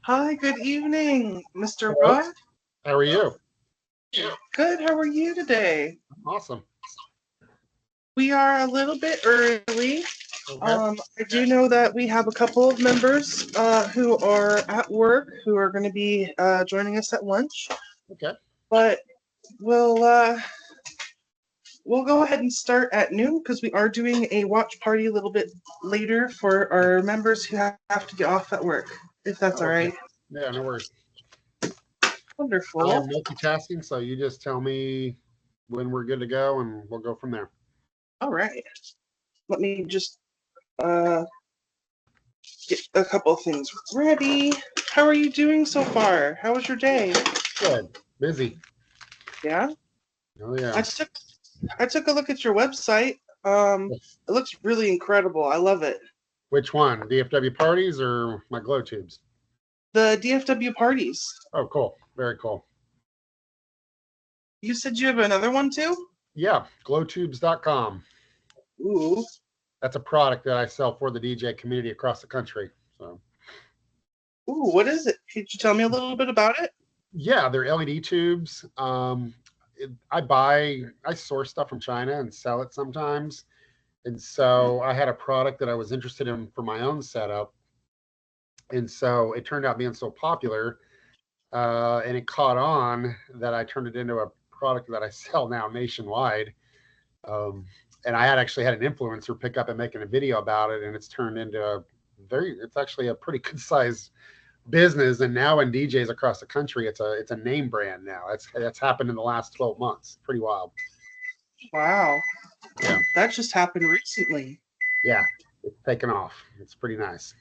Hi, good evening, Mr. Hello. Rod. How are you? Good, how are you today? Awesome. We are a little bit early. Okay. I do know that we have a couple of members who are at work who are going to be joining us at lunch, Okay. but we'll uh, we'll go ahead and start at noon because we are doing a watch party a little bit later for our members who have to get off at work, if that's all Oh, right. okay. Yeah, no worries. I Wonderful. am multitasking, so you just tell me when we're good to go, and we'll go from there. All right. Let me just uh, get a couple of things ready. How are you doing so far? How was your day? Good. Busy. Yeah, Oh I yeah. took I took a look at your website. It looks really incredible. I love it. Which one? DFW parties or my glow tubes? The DFW parties. Oh, cool. Very cool. You said you have another one too? Yeah, glowtubes.com. Ooh, That's a product that I sell for the DJ community across the country. So ooh, what is it? Could you tell me a little bit about it? yeah, they're LED tubes. I source stuff from China and sell it sometimes. And so I had a product that I was interested in for my own setup. And so it turned out being so popular and it caught on that I turned it into a product that I sell now nationwide. Um, and I had actually had an influencer pick up and making a video about it. And it's turned into it's actually a pretty good size business. And now in DJs across the country, it's a name brand now. That's happened in the last 12 months. Pretty wild. Wow, Yeah. that just happened recently. Yeah. It's taken off. It's pretty nice.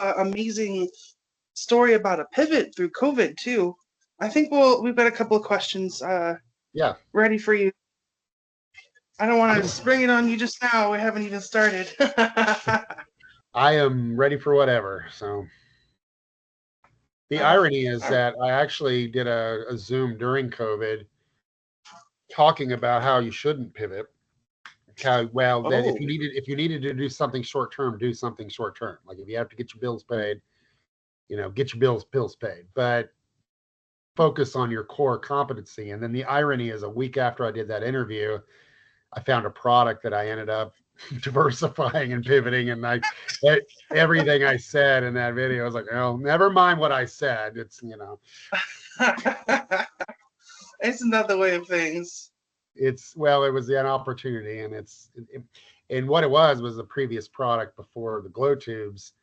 Amazing story about a pivot through COVID too. I think we've got a couple of questions Yeah. ready for you. I don't want to spring it on you just now. We haven't even started. I am ready for whatever. So the uh, irony is that I actually did a Zoom during COVID talking about how you shouldn't pivot. How well that oh, if you needed to do something short term, do something short term. Like if you have to get your bills paid, get your bills paid. But focus on your core competency. And then the irony is a week after I did that interview, I found a product that I ended up diversifying and pivoting. And everything I said in that video, I was like, oh, never mind what I said. isn't that the way of things? Well, it was an opportunity, and and what it was the previous product before the glow tubes.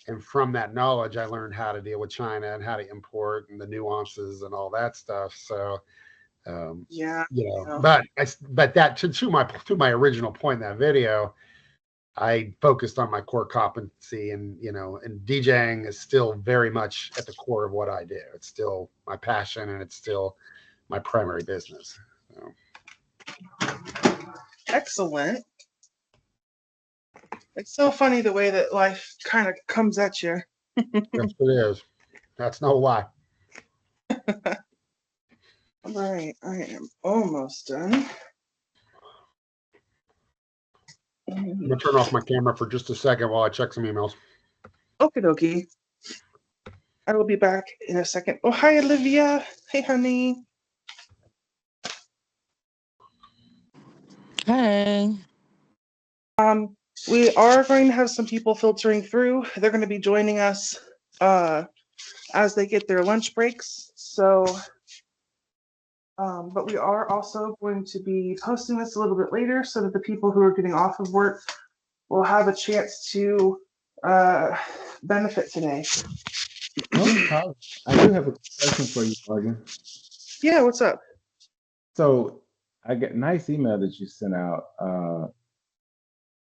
And from that knowledge, I learned how to deal with China and how to import and the nuances and all that stuff. So, Yeah, no. but that to my original point in that video, I focused on my core competency, and DJing is still very much at the core of what I do. It's still my passion, and it's still my primary business. So, Excellent. It's so funny the way that life kind of comes at you. yes, it is. That's no lie. All right, I am almost done. I'm gonna turn off my camera for just a second while I check some emails. Okie dokie. I will be back in a second. Oh, hi, Olivia. Hey, honey. Hey. Um, we are going to have some people filtering through. They're going to be joining us as they get their lunch breaks. So, but we are also going to be posting this a little bit later so that the people who are getting off of work will have a chance to benefit today. No, I do have a question for you, Morgan. Yeah, what's up? So I get nice email that you sent out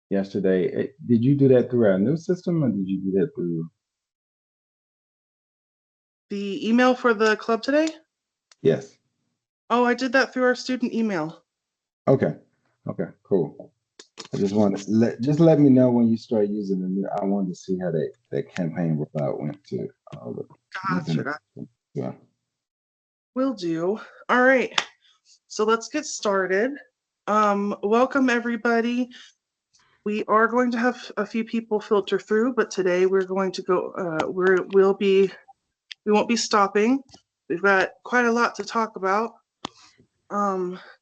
yesterday. Did you do that through our new system, or did you do that through? The email for the club today? Yes. Oh, I did that through our student email. Okay. Okay. Cool. I just wanted just let me know when you start using it. I wanted to see how that campaign rollout went to. Gotcha. Yeah. Will do. All right. So let's get started. Welcome everybody. We are going to have a few people filter through, but today we're going to go. We won't be stopping. We've got quite a lot to talk about.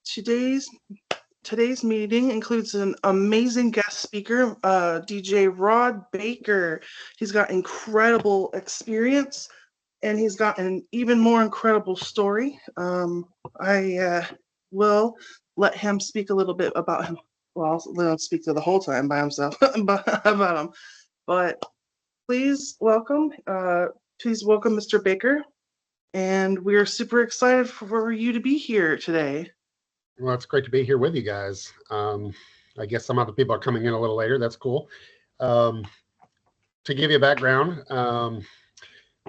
Today's meeting includes an amazing guest speaker, DJ Rod Baker. He's got incredible experience, and he's got an even more incredible story. I will let him speak a little bit about him. Well, I'll let him speak to the whole time by himself about him. But please welcome Mr. Baker. And we're super excited for you to be here today. Well, it's great to be here with you guys. I guess some other people are coming in a little later. That's cool. To give you a background,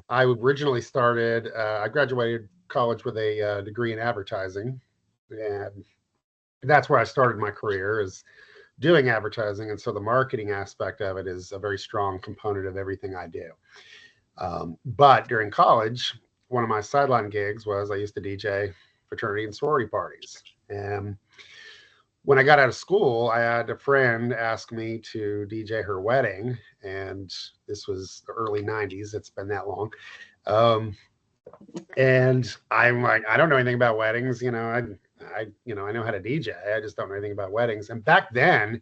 I originally started, I graduated college with a degree in advertising, and that's where I started my career, is doing advertising. And so the marketing aspect of it is a very strong component of everything I do. But during college, one of my sideline gigs was I used to DJ fraternity and sorority parties. And when I got out of school, I had a friend ask me to DJ her wedding, and this was the early 90s. It's been that long. And I'm like, I don't know anything about weddings. I know how to DJ. I just don't know anything about weddings. And back then,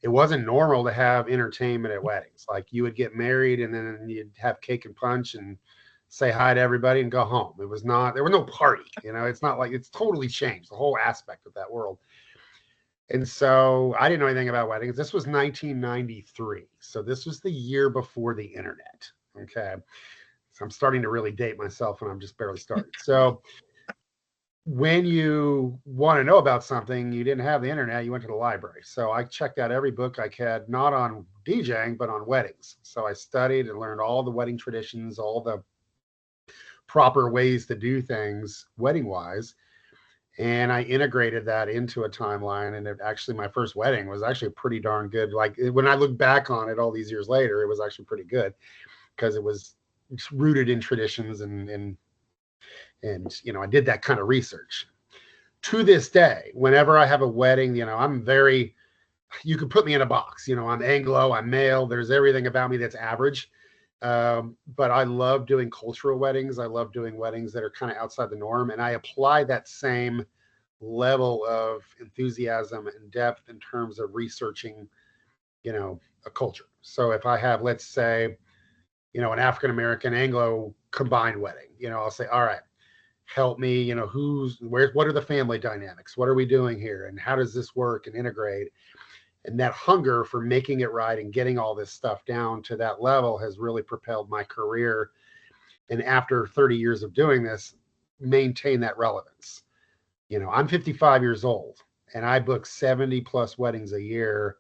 it wasn't normal to have entertainment at weddings. Like, you would get married and then you'd have cake and punch and say hi to everybody and go home. There was no party. It's not like, it's totally changed the whole aspect of that world. And so I didn't know anything about weddings. This was 1993. So this was the year before the internet. Okay. So I'm starting to really date myself, and I'm just barely started. So when you want to know about something, you didn't have the internet, you went to the library. So I checked out every book I could, not on DJing, but on weddings. So I studied and learned all the wedding traditions, all the proper ways to do things wedding wise. And I integrated that into a timeline. And my first wedding was actually pretty darn good. Like, when I look back on it all these years later, it was actually pretty good because it was rooted in traditions and I did that kind of research. To this day, whenever I have a wedding, you could put me in a box. I'm Anglo, I'm male. There's everything about me that's average. But I love doing cultural weddings. I love doing weddings that are kind of outside the norm. And I apply that same level of enthusiasm and depth in terms of researching, a culture. So if I have, let's say, an African-American Anglo combined wedding, I'll say, all right, help me, what are the family dynamics? What are we doing here? And how does this work and integrate? And that hunger for making it right and getting all this stuff down to that level has really propelled my career. And after 30 years of doing this, maintain that relevance. I'm 55 years old and I book 70 plus weddings a year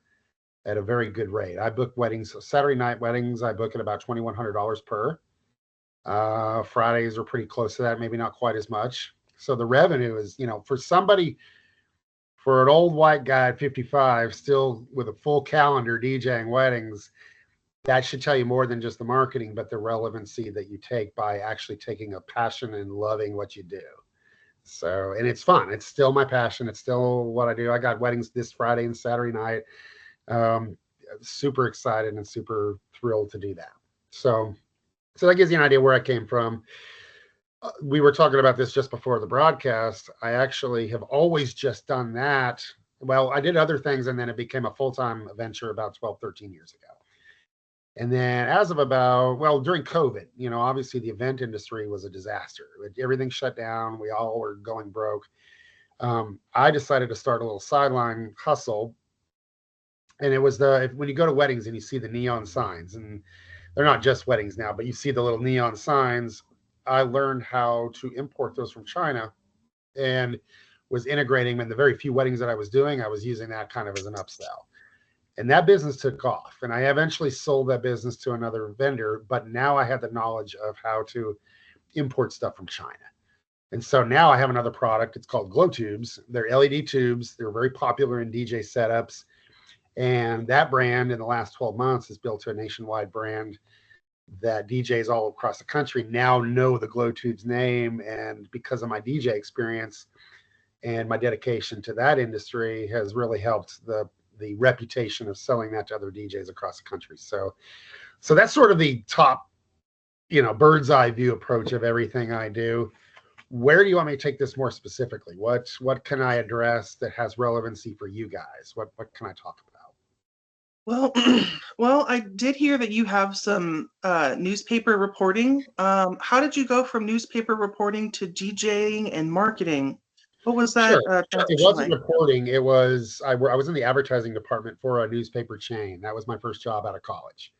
at a very good rate. I book weddings, Saturday night weddings, I book at about $2,100 per. Fridays are pretty close to that, maybe not quite as much. So the revenue is, for an old white guy at 55, still with a full calendar DJing weddings, that should tell you more than just the marketing, but the relevancy that you take by actually taking a passion and loving what you do. So, and it's fun. It's still my passion. It's still what I do. I got weddings this Friday and Saturday night. Super excited and super thrilled to do that. So that gives you an idea where I came from. We were talking about this just before the broadcast. I actually have always just done that. Well, I did other things, and then it became a full-time venture about 12, 13 years ago. And then during COVID, obviously the event industry was a disaster. Everything shut down. We all were going broke. I decided to start a little sideline hustle. And it was when you go to weddings and you see the neon signs, and they're not just weddings now, but you see the little neon signs. I learned how to import those from China and was integrating them in the very few weddings that I was doing. I was using that kind of as an upsell. And that business took off. And I eventually sold that business to another vendor, but now I had the knowledge of how to import stuff from China. And so now I have another product. It's called Glowtubes. They're LED tubes. They're very popular in DJ setups. And that brand in the last 12 months has built to a nationwide brand that DJs all across the country now know the Glowtubes name. And because of my DJ experience And my dedication to that industry has really helped the reputation of selling that to other DJs across the country. So that's sort of the top, bird's eye view approach of everything I do. Where do you want me to take this more specifically? What can I address that has relevancy for you guys? What can I talk about? Well, well, I did hear that you have some newspaper reporting. How did you go from newspaper reporting to DJing and marketing? What was that Sure. It transition wasn't like? reporting. It was I was in the advertising department for a newspaper chain. That was my first job out of college.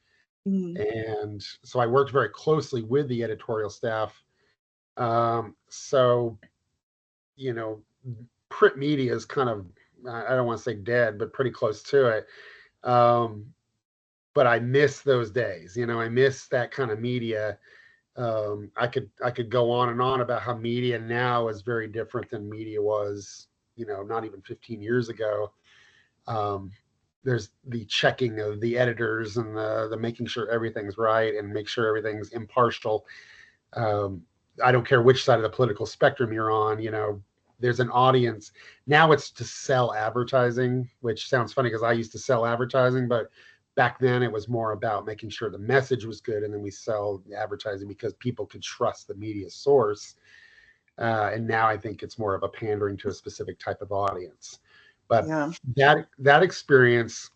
Mm, And so I worked very closely with the editorial staff. So, you know, print media is kind of, I don't want to say dead, but pretty close to it. Um, but I miss those days. I miss that kind of media. I could go on and on about how media now is very different than media was, not even 15 years ago. Um, there's the checking of the editors and the making sure everything's right and make sure everything's impartial. Um, I don't care which side of the political spectrum you're on, there's an audience. Now it's to sell advertising, which sounds funny because I used to sell advertising, but back then it was more about making sure the message was good. And then we sell the advertising because people could trust the media source. And now I think it's more of a pandering to a specific type of audience. But yeah. that experience,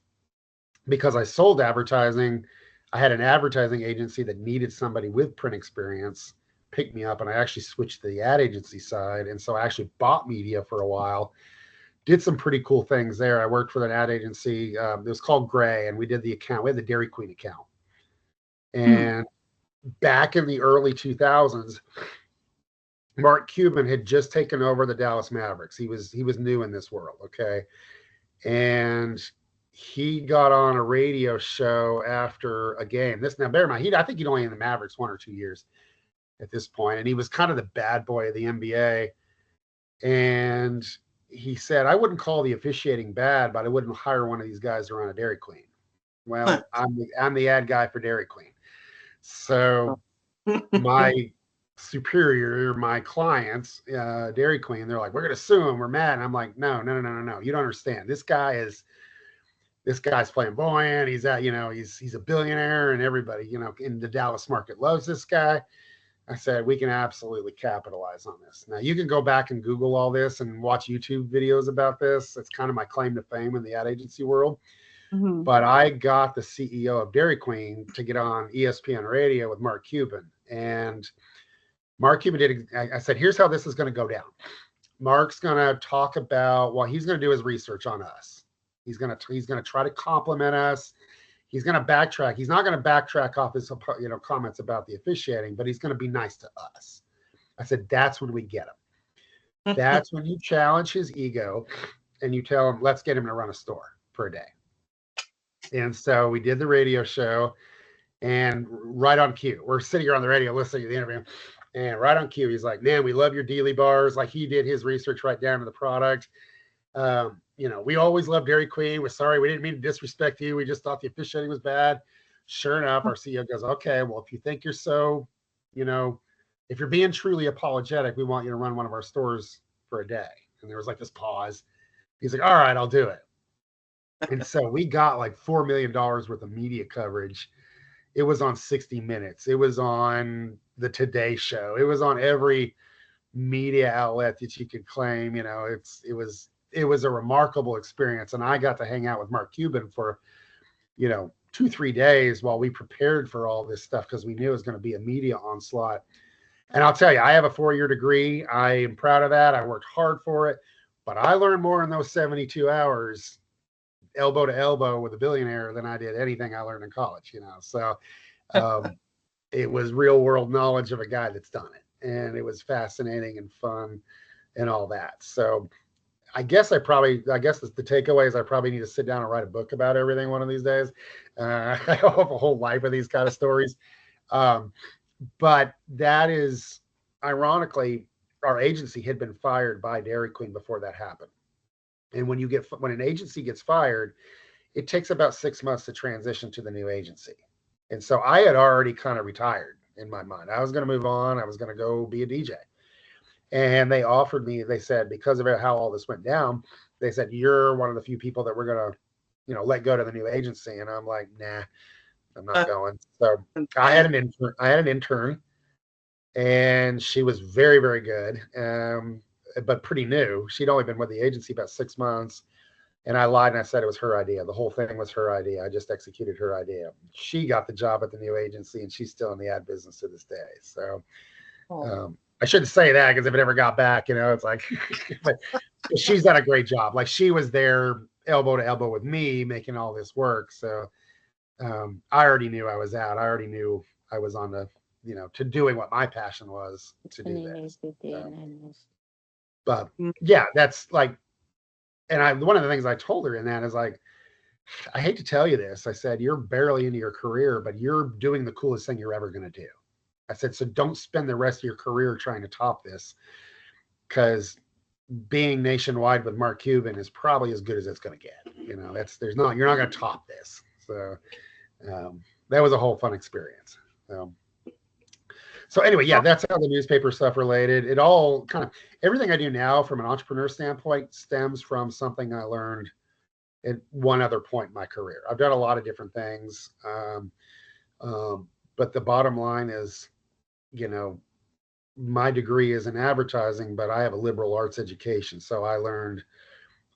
because I sold advertising, I had an advertising agency that needed somebody with print experience, picked me up, and I actually switched to the ad agency side. And so I actually bought media for a while, did some pretty cool things there. I worked for an ad agency. It was called Gray, and we did the account. We had the Dairy Queen account. And back in the early 2000s, Mark Cuban had just taken over the Dallas Mavericks. He was new in this world, okay? And he got on a radio show after a game. Now bear in mind, I think he'd only in the Mavericks 1 or 2 years at this point, and he was kind of the bad boy of the NBA. And he said, I wouldn't call the officiating bad, but I wouldn't hire one of these guys to run a Dairy Queen. Well, I'm the ad guy for Dairy Queen. So my superior, my clients, Dairy Queen, they're like, we're going to sue him. We're mad. And I'm like, no. You don't understand. This guy's flamboyant. He's he's a billionaire, and everybody, in the Dallas market loves this guy. I said, we can absolutely capitalize on this. Now you can go back and Google all this and watch YouTube videos about this. It's kind of my claim to fame in the ad agency world. Mm-hmm. But I got the CEO of Dairy Queen to get on ESPN radio with Mark Cuban. And Mark Cuban I said, here's how this is going to go down. Mark's going to talk about, he's going to do his research on us. He's going to try to compliment us. He's going to backtrack. He's not going to backtrack off his, comments about the officiating, but he's going to be nice to us. I said, that's when we get him. That's when you challenge his ego and you tell him, let's get him to run a store for a day. And so we did the radio show, and right on cue, we're sitting here on the radio listening to the interview, and right on cue, he's like, man, we love your Dealy bars. Like, he did his research right down to the product. We always loved Dairy Queen. We're sorry. We didn't mean to disrespect you. We just thought the officiating was bad. Sure enough, our CEO goes, okay, well, if you think you're so, if you're being truly apologetic, we want you to run one of our stores for a day. And there was like this pause. He's like, all right, I'll do it. And so we got like $4 million worth of media coverage. It was on 60 Minutes. It was on the Today Show. It was on every media outlet that you could claim. It was a remarkable experience. And I got to hang out with Mark Cuban for, 2-3 days while we prepared for all this stuff, because we knew it was going to be a media onslaught. And I'll tell you, I have a 4-year degree. I am proud of that. I worked hard for it, but I learned more in those 72 hours elbow to elbow with a billionaire than I did anything I learned in college, So it was real world knowledge of a guy that's done it. And it was fascinating and fun and all that. So I guess the takeaway is I probably need to sit down and write a book about everything one of these days. I have a whole life of these kind of stories. But that is, ironically, our agency had been fired by Dairy Queen before that happened. And when an agency gets fired, it takes about 6 months to transition to the new agency. And so I had already kind of retired in my mind. I was going to move on. I was going to go be a DJ. And they offered me, they said, because of how all this went down, they said, you're one of the few people that we're going to, let go to the new agency. And I'm like, nah, I'm not going. So I had an intern and she was very, very good. But pretty new. She'd only been with the agency about 6 months. And I lied and I said it was her idea. The whole thing was her idea. I just executed her idea. She got the job at the new agency and she's still in the ad business to this day. So I shouldn't say that because if it ever got back, it's like, but she's done a great job. Like she was there elbow to elbow with me making all this work. So I already knew I was out. I already knew I was on the, to doing what my passion was to do this. But yeah, that's like, and one of the things I told her in that is like, I hate to tell you this. I said, you're barely into your career, but you're doing the coolest thing you're ever going to do. I said, so don't spend the rest of your career trying to top this, because being nationwide with Mark Cuban is probably as good as it's going to get. You're not going to top this. So that was a whole fun experience. So anyway, yeah, that's how the newspaper stuff related. It all kind of, everything I do now from an entrepreneur standpoint stems from something I learned at one other point in my career. I've done a lot of different things. But the bottom line is, my degree is in advertising, but I have a liberal arts education. So I learned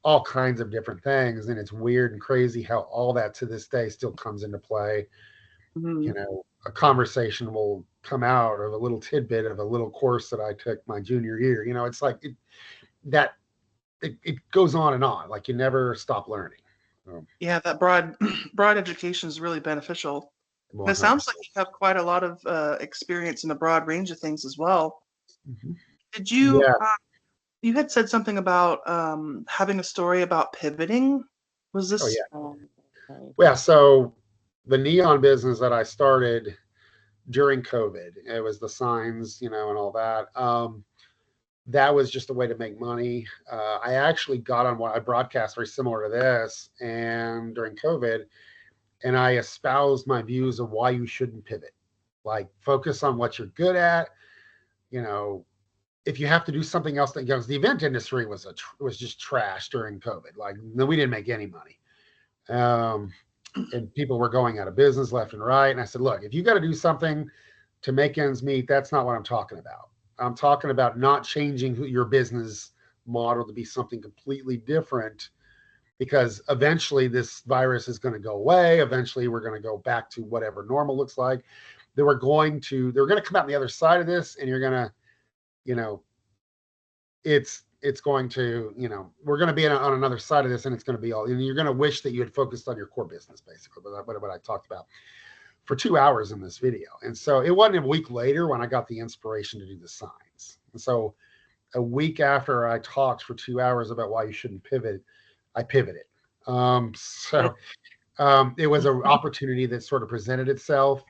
all kinds of different things. And it's weird and crazy how all that to this day still comes into play. A conversation will come out of a little tidbit of a little course that I took my junior year. It's like it goes on and on. Like you never stop learning. Yeah, that broad education is really beneficial. It sounds like you have quite a lot of experience in a broad range of things as well. Mm-hmm. Did you? Yeah. You had said something about having a story about pivoting. Was this? Oh yeah. Yeah. So the neon business that I started during COVID, it was the signs, and all that. That was just a way to make money. I actually got on what I broadcast very similar to this, and during COVID, and I espoused my views of why you shouldn't pivot. Like focus on what you're good at. If you have to do something else, because the event industry was just trash during COVID. Like we didn't make any money. And people were going out of business left and right. And I said, look, if you got to do something to make ends meet, that's not what I'm talking about. I'm talking about not changing your business model to be something completely different, because eventually this virus is going to go away. Eventually we're going to go back to whatever normal looks like. They're going to come out on the other side of this, and you're going to, it's going to, we're going to be on another side of this, and it's going to be all, and you're going to wish that you had focused on your core business, basically, what I talked about for 2 hours in this video. And so it wasn't a week later when I got the inspiration to do the signs. And so a week after I talked for 2 hours about why you shouldn't pivot, I pivoted. It was an opportunity that sort of presented itself.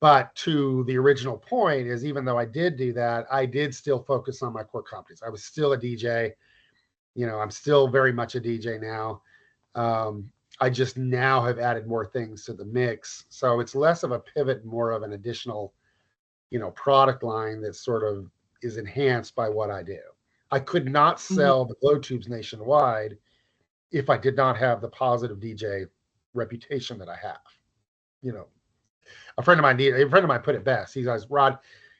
But to the original point is, even though I did do that, I did still focus on my core competence. I was still a DJ. I'm still very much a DJ now. I just now have added more things to the mix. So it's less of a pivot, more of an additional, product line that sort of is enhanced by what I do. I could not sell the Glowtubes nationwide if I did not have the positive DJ reputation that I have. A friend of mine put it best. He said, Rod,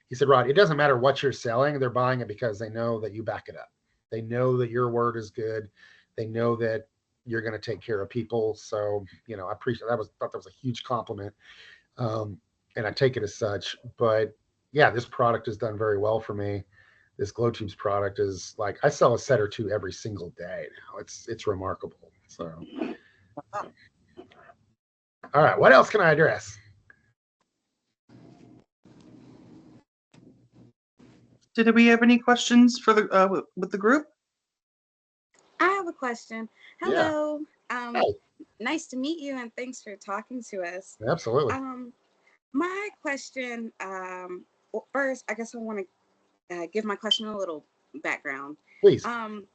it doesn't matter what you're selling. They're buying it because they know that you back it up. They know that your word is good. They know that you're going to take care of people. So, I appreciate that. Thought that was a huge compliment. And I take it as such. But yeah, this product has done very well for me. This Glowtubes product is like, I sell a set or two every single day now. It's remarkable. So, all right, what else can I address? Did we have any questions for the with the group? I have a question. Hello. Yeah. Nice to meet you, and thanks for talking to us. Absolutely. My question, well, first, I guess I want to give my question a little background. Please. I'm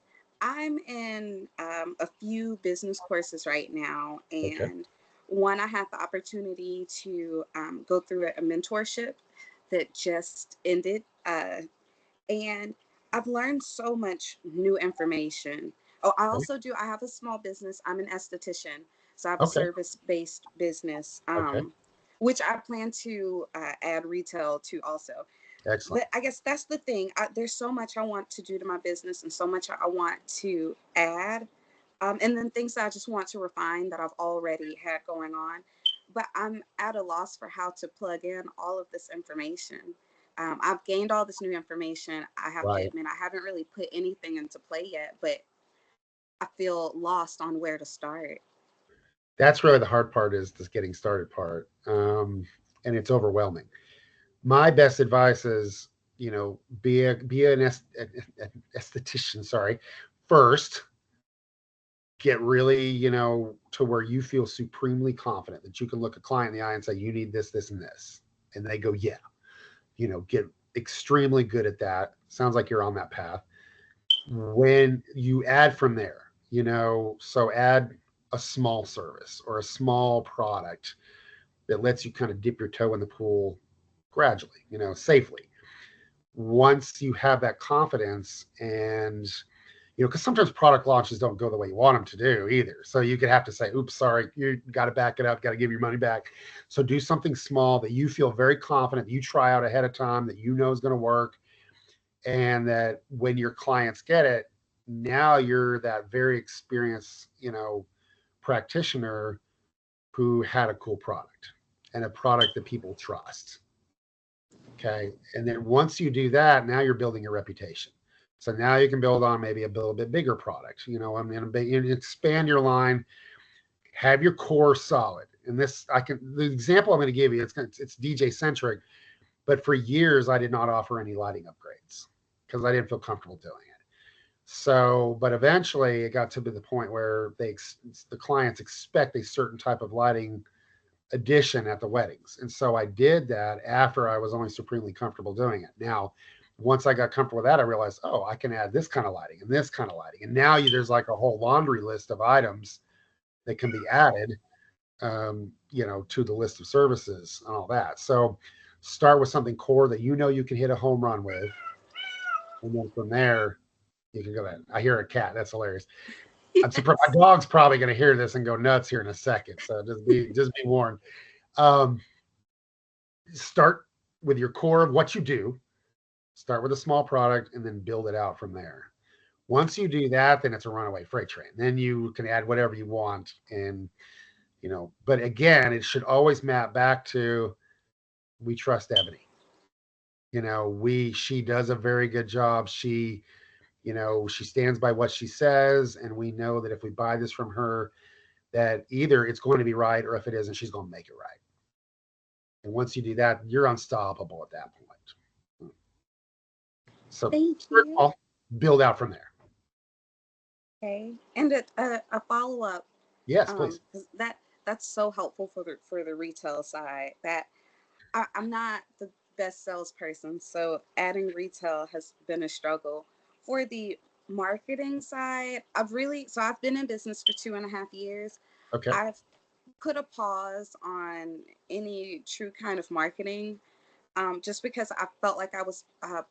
in a few business courses right now, and one, I had the opportunity to go through a mentorship that just ended And I've learned so much new information. Oh, I Okay. also do, I have a small business. I'm an esthetician. So I have a Okay. service-based business, Okay. which I plan to add retail to also. Excellent. But I guess that's the thing. There's so much I want to do to my business and so much I want to add. And then things that I just want to refine that I've already had going on. But I'm at a loss for how to plug in all of this information. I've gained all this new information. I have to Right. admit, I haven't really put anything into play yet, but I feel lost on where to start. That's really the hard part, is this getting started part. And it's overwhelming. My best advice is, be an esthetician, sorry, first. Get really, to where you feel supremely confident that you can look a client in the eye and say, you need this, this, and this. And they go, yeah. Get extremely good at that. Sounds like you're on that path. When you add from there, so add a small service or a small product that lets you kind of dip your toe in the pool gradually, safely. Once you have that confidence, and because sometimes product launches don't go the way you want them to do either. So you could have to say, oops, sorry, you got to back it up, got to give your money back. So do something small that you feel very confident that you try out ahead of time, that is going to work. And that when your clients get it, now you're that very experienced, practitioner who had a cool product and a product that people trust. Okay. And then once you do that, now you're building your reputation. So now you can build on maybe a little bit bigger product. I'm going to expand your line, have your core solid. And the example I'm going to give you, it's DJ centric, but for years I did not offer any lighting upgrades because I didn't feel comfortable doing it. So, but eventually it got to be the point where the clients expect a certain type of lighting addition at the weddings. And so I did that after I was only supremely comfortable doing it. Now, once I got comfortable with that, I realized, oh, I can add this kind of lighting and this kind of lighting. And now there's like a whole laundry list of items that can be added, to the list of services and all that. So start with something core that you can hit a home run with. And then from there, you can go ahead. I hear a cat. That's hilarious. I'm surprised. My dog's probably going to hear this and go nuts here in a second. So just be warned. Um, Start with your core of what you do. Start with a small product and then build it out from there. Once you do that, then it's a runaway freight train. Then you can add whatever you want. And, but again, it should always map back to, we trust Ebony. She does a very good job. She stands by what she says. And we know that if we buy this from her, that either it's going to be right, or if it isn't, she's going to make it right. And once you do that, you're unstoppable at that point. So Thank first you. of all, build out from there. Okay. And a follow up. Yes, please. That's so helpful for the retail side. That I'm not the best salesperson, so adding retail has been a struggle. For the marketing side, I've been in business for 2.5 years. Okay. I've put a pause on any true kind of marketing, just because I felt like I was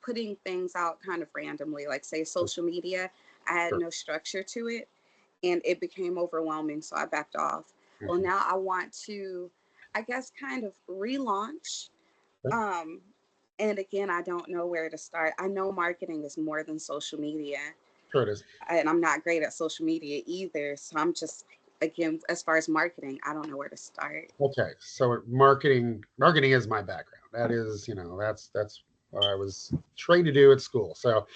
putting things out kind of randomly, like say social media. I had Sure. no structure to it, and it became overwhelming, so I backed off. Well, Mhm. now I want to, I guess, kind of relaunch. Okay. Um, and again, I don't know where to start. I know marketing is more tthan social media, Sure it is. and I'm not great at social media either. So I'm just, again, as far as marketing, I don't know where to start. Okay. So marketing is my background. That is, that's what I was trained to do at school. So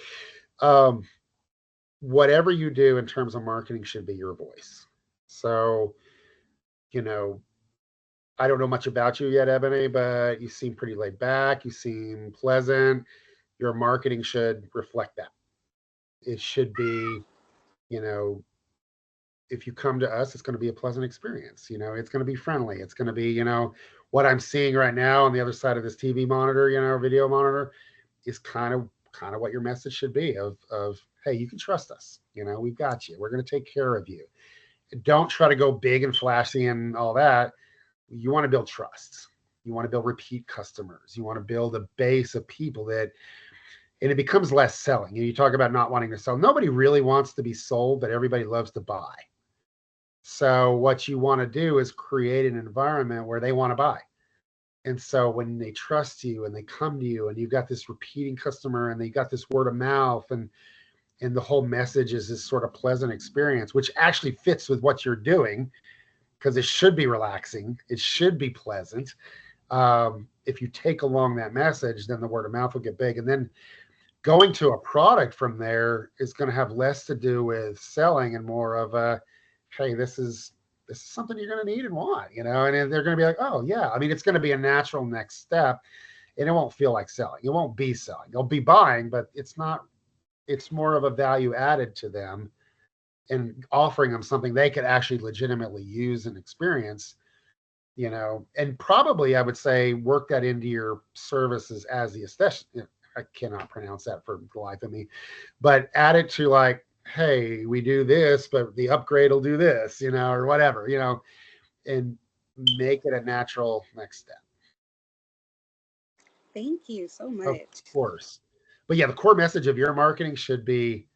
um, whatever you do in terms of marketing should be your voice. So, you know, I don't know much about you yet, Ebony, but you seem pretty laid back. You seem pleasant. Your marketing should reflect that. It should be, you know, if you come to us, it's going to be a pleasant experience. It's going to be friendly. It's going to be, what I'm seeing right now on the other side of this TV monitor, video monitor, is kind of what your message should be of, hey, you can trust us. We've got you. We're going to take care of you. Don't try to go big and flashy and all that. You want to build trust. You want to build repeat customers. You want to build a base of people that, and it becomes less selling. You talk about not wanting to sell. Nobody really wants to be sold, but everybody loves to buy. So what you want to do is create an environment where they want to buy. And so when they trust you and they come to you and you've got this repeating customer and they got this word of mouth, and the whole message is this sort of pleasant experience, which actually fits with what you're doing, because it should be relaxing. It should be pleasant. If you take along that message, then the word of mouth will get big. And then going to a product from there is going to have less to do with selling and more of a, hey, this is something you're going to need and want, and they're going to be like, oh yeah. I mean, it's going to be a natural next step, and it won't feel like selling. It won't be selling. They'll be buying, but it's more of a value added to them and offering them something they could actually legitimately use and experience, and probably I would say work that into your services as the aesthetic. I cannot pronounce that for the life of me, but add it to like, hey, we do this, but the upgrade will do this, or whatever, and make it a natural next step. Thank you so much. Of course. But yeah, the core message of your marketing should be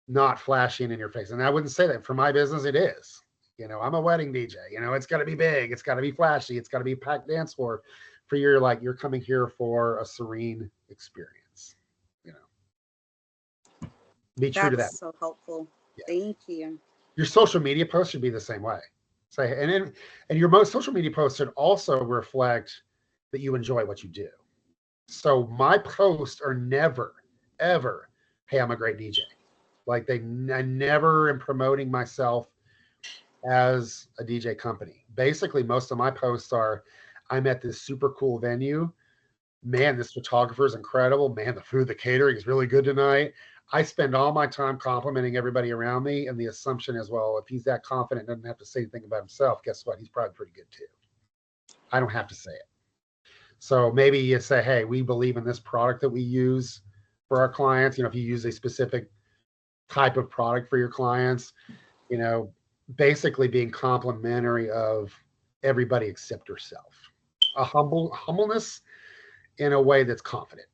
not flashing in your face. And I wouldn't say that for my business. It is, I'm a wedding DJ, it's got to be big. It's got to be flashy. It's got to be packed dance floor for your, like, you're coming here for a serene experience, be true to that. That's so helpful. Yeah. Thank you. Your social media posts should be the same way. Say, and your most social media posts should also reflect that you enjoy what you do. So my posts are never, ever, hey, I'm a great DJ. Like I never am promoting myself as a DJ company. Basically, most of my posts are, I'm at this super cool venue. Man, this photographer is incredible. Man, the food, the catering is really good tonight. I spend all my time complimenting everybody around me. And the assumption is, well, if he's that confident, doesn't have to say anything about himself, guess what? He's probably pretty good too. I don't have to say it. So maybe you say, hey, we believe in this product that we use for our clients. If you use a specific type of product for your clients, basically being complimentary of everybody except yourself. A humbleness in a way that's confident.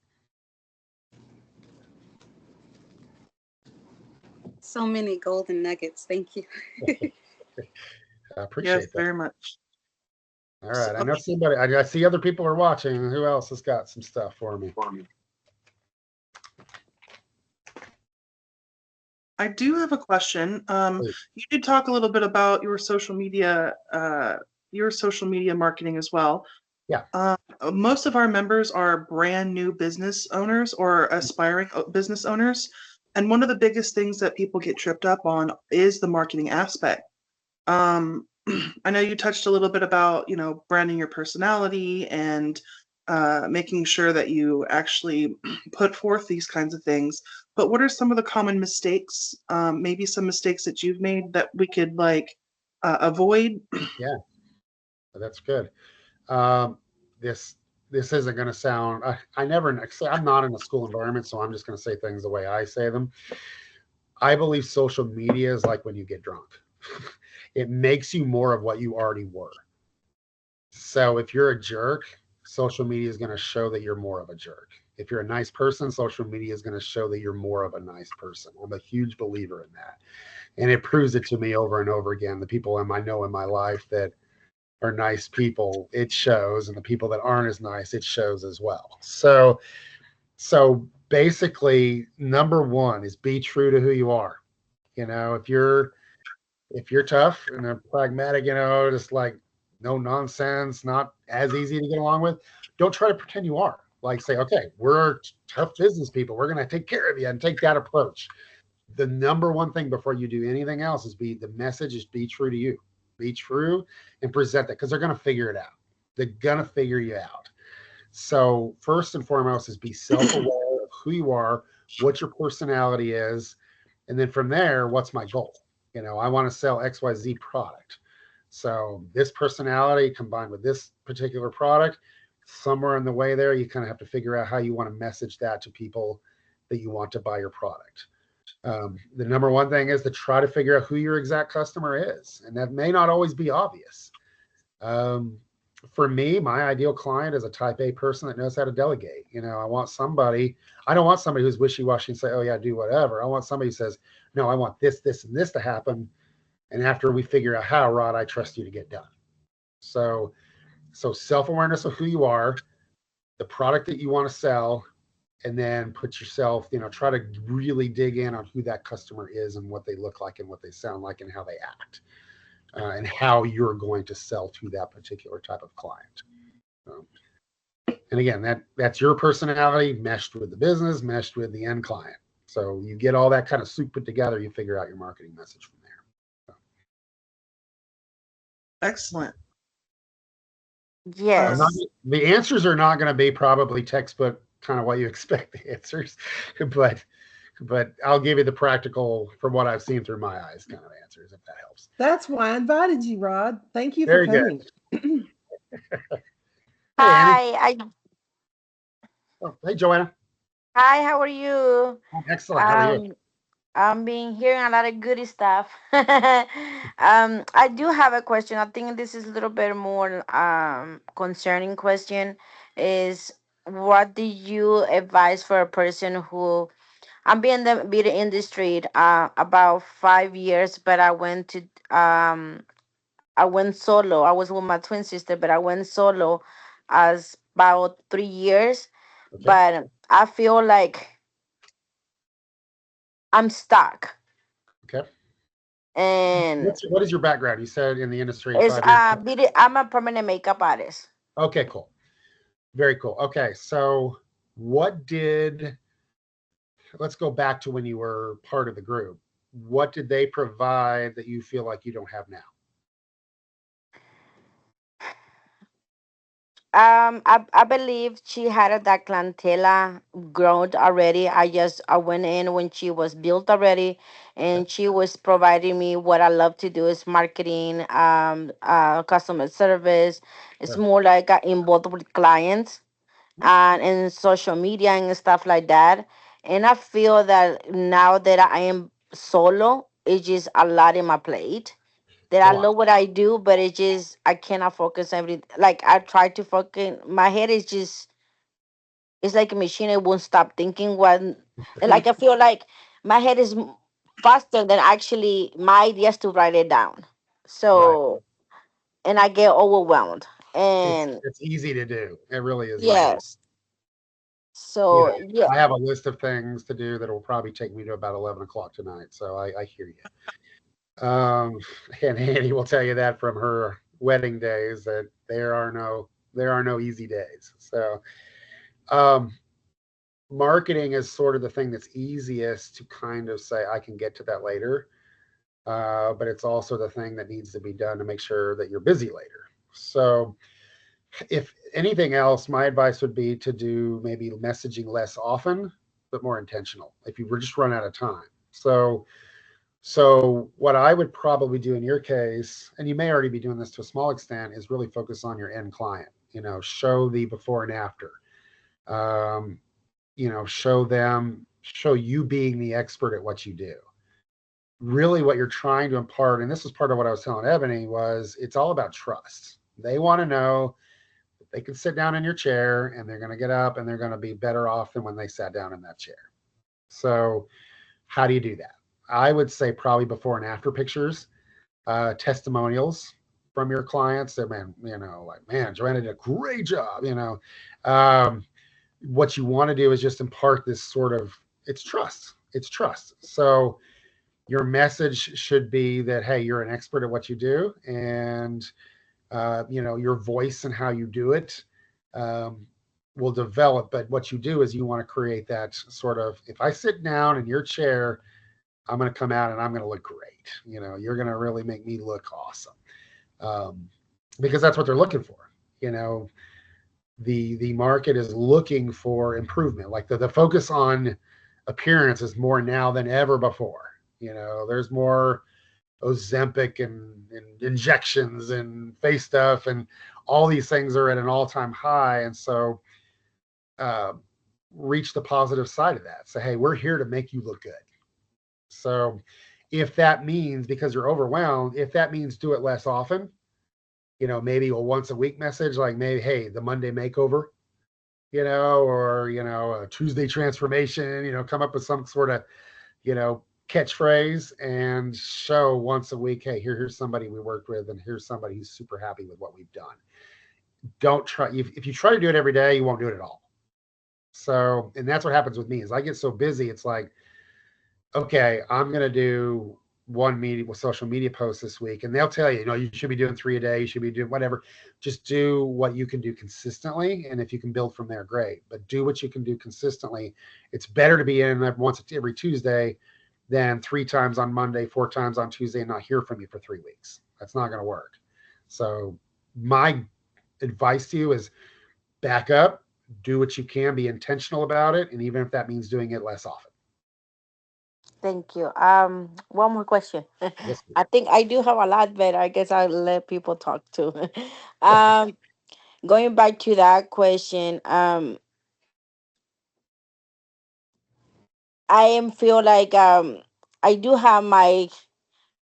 So many golden nuggets. Thank you. I appreciate that. Very much. All right. I know somebody, I see other people are watching. Who else has got some stuff for me? I do have a question. You did talk a little bit about your social media marketing as well. Yeah. Most of our members are brand new business owners or aspiring business owners. And one of the biggest things that people get tripped up on is the marketing aspect. I know you touched a little bit about, branding your personality and making sure that you actually put forth these kinds of things. But what are some of the common mistakes, maybe some mistakes that you've made that we could avoid? Yeah, that's good. This isn't going to sound, I'm not in a school environment, so I'm just going to say things the way I say them. I believe social media is like when you get drunk. It makes you more of what you already were. So if you're a jerk, social media is going to show that you're more of a jerk. If you're a nice person, social media is going to show that you're more of a nice person. I'm a huge believer in that. And it proves it to me over and over again. The people I know in my life that are nice people, it shows. And the people that aren't as nice, it shows as well. So basically, number one is be true to who you are. If you're tough and pragmatic, just like no nonsense, not as easy to get along with, don't try to pretend you are. Like say, okay, we're tough business people. We're going to take care of you and take that approach. The number one thing before you do anything else is be true to you. Be true and present that, because they're going to figure it out. They're going to figure you out. So first and foremost is be self-aware of who you are, what your personality is. And then from there, what's my goal? I want to sell XYZ product. So this personality combined with this particular product, somewhere in the way there, you kind of have to figure out how you want to message that to people that you want to buy your product. The number one thing is to try to figure out who your exact customer is. And that may not always be obvious. For me, my ideal client is a type A person that knows how to delegate. I don't want somebody who's wishy-washy and say, oh yeah, do whatever. I want somebody who says, no, I want this, this, and this to happen. And after we figure out how, Rod, I trust you to get done. So self-awareness of who you are, the product that you want to sell, and then put yourself, try to really dig in on who that customer is and what they look like and what they sound like and how they act, and how you're going to sell to that particular type of client. And again, that's your personality meshed with the business, meshed with the end client. So you get all that kind of soup put together, you figure out your marketing message from there. Excellent. Yes. The answers are not going to be probably textbook kind of what you expect the answers, but I'll give you the practical, from what I've seen through my eyes, kind of answers, if that helps. That's why I invited you, Rod. Thank you Very for coming. Hi, Hey, Joanna. hi. How are you? Oh, excellent. How are you? I'm been hearing a lot of goody stuff. I do have a question. I think this is a little bit more concerning question. Is what do you advise for a person who I'm being the beauty industry about 5 years, but I went solo. I was with my twin sister, but I went solo as about 3 years. Okay. But I feel like I'm stuck. Okay. And What is your background? You said in the industry it's 5 years. beauty. I'm a permanent makeup artist. Okay, cool. Very cool. Okay, so let's go back to when you were part of the group. What did they provide that you feel like you don't have now? I believe she had that clientela grown already. I went in when she was built already, Okay. and she was providing me what I love to do is marketing, customer service. It's Sure. more like involved with clients and in social media and stuff like that. And I feel that now that I am solo, it's just a lot in my plate. That It's a I lot. love what I do, but it just I cannot focus every like I try to focus. My head is just it's like a machine. It won't stop thinking. Like I feel like my head is faster than actually my ideas to write it down. Right. So and I get overwhelmed. And It's easy to do. It really is easy. yes, so yeah. I have a list of things to do that will probably take me to about 11 o'clock tonight. So I hear you. And Annie will tell you that from her wedding days that there are no easy days. So, um, marketing is sort of the thing that's easiest to kind of say, I can get to that later. But it's also the thing that needs to be done to make sure that you're busy later. So, if anything else, my advice would be to do maybe messaging less often, but more intentional if you were just run out of time. So what I would probably do in your case, and you may already be doing this to a small extent, is really focus on your end client. Show the before and after. Um, show you being the expert at what you do. Really, what you're trying to impart, and this is part of what I was telling Ebony, was it's all about trust. They want to know they can sit down in your chair and they're going to get up and they're going to be better off than when they sat down in that chair. So how do you do that? I would say probably before and after pictures, testimonials from your clients that, man, Joanna did a great job. What you want to do is just impart this sort of, it's trust. So your message should be that, hey, you're an expert at what you do. And your voice and how you do it will develop. But what you do is you want to create that sort of, if I sit down in your chair, I'm going to come out and I'm going to look great. You're going to really make me look awesome. Because that's what they're looking for. The market is looking for improvement. Like the focus on appearance is more now than ever before. There's more Ozempic and injections and face stuff, and all these things are at an all-time high. And so reach the positive side of that. Say, hey, we're here to make you look good. So if that means, because you're overwhelmed, if that means do it less often, maybe a once a week message, like maybe, hey, the Monday makeover, or, a Tuesday transformation, come up with some sort of, catchphrase and show once a week, hey, here's somebody we worked with, and here's somebody who's super happy with what we've done. Don't try, if you try to do it every day, you won't do it at all. So, and that's what happens with me is I get so busy. It's like, okay, I'm going to do one media with social media posts this week. And they'll tell you, you should be doing 3 a day. You should be doing whatever. Just do what you can do consistently. And if you can build from there, great. But do what you can do consistently. It's better to be in once every Tuesday than 3 times on Monday, 4 times on Tuesday, and not hear from you for 3 weeks. That's not going to work. So my advice to you is back up, do what you can, be intentional about it. And even if that means doing it less often. Thank you. One more question. Yes. I think I do have a lot, but I guess I'll let people talk too. um, Going back to that question, I am feel like I do have my,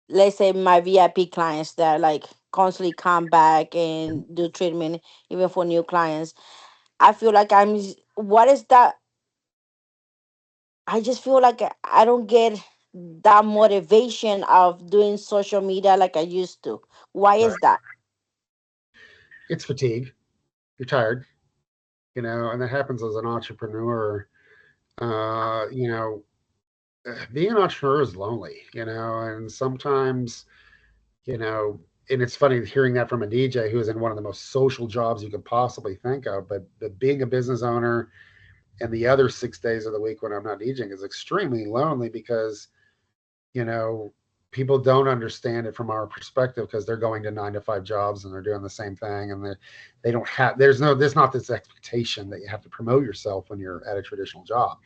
let's say, my VIP clients that like constantly come back and do treatment even for new clients. I feel like what is that? I just feel like I don't get that motivation of doing social media like I used to. Why Right. is that? It's fatigue. You're tired, and that happens as an entrepreneur. Uh, you know, Being an entrepreneur is lonely, and sometimes, you know, and it's funny hearing that from a DJ who is in one of the most social jobs you could possibly think of. But being a business owner and the other 6 days of the week when I'm not DJing is extremely lonely because, you know, people don't understand it from our perspective because they're going to 9 to 5 jobs and they're doing the same thing, and they don't have there's not this expectation that you have to promote yourself when you're at a traditional job.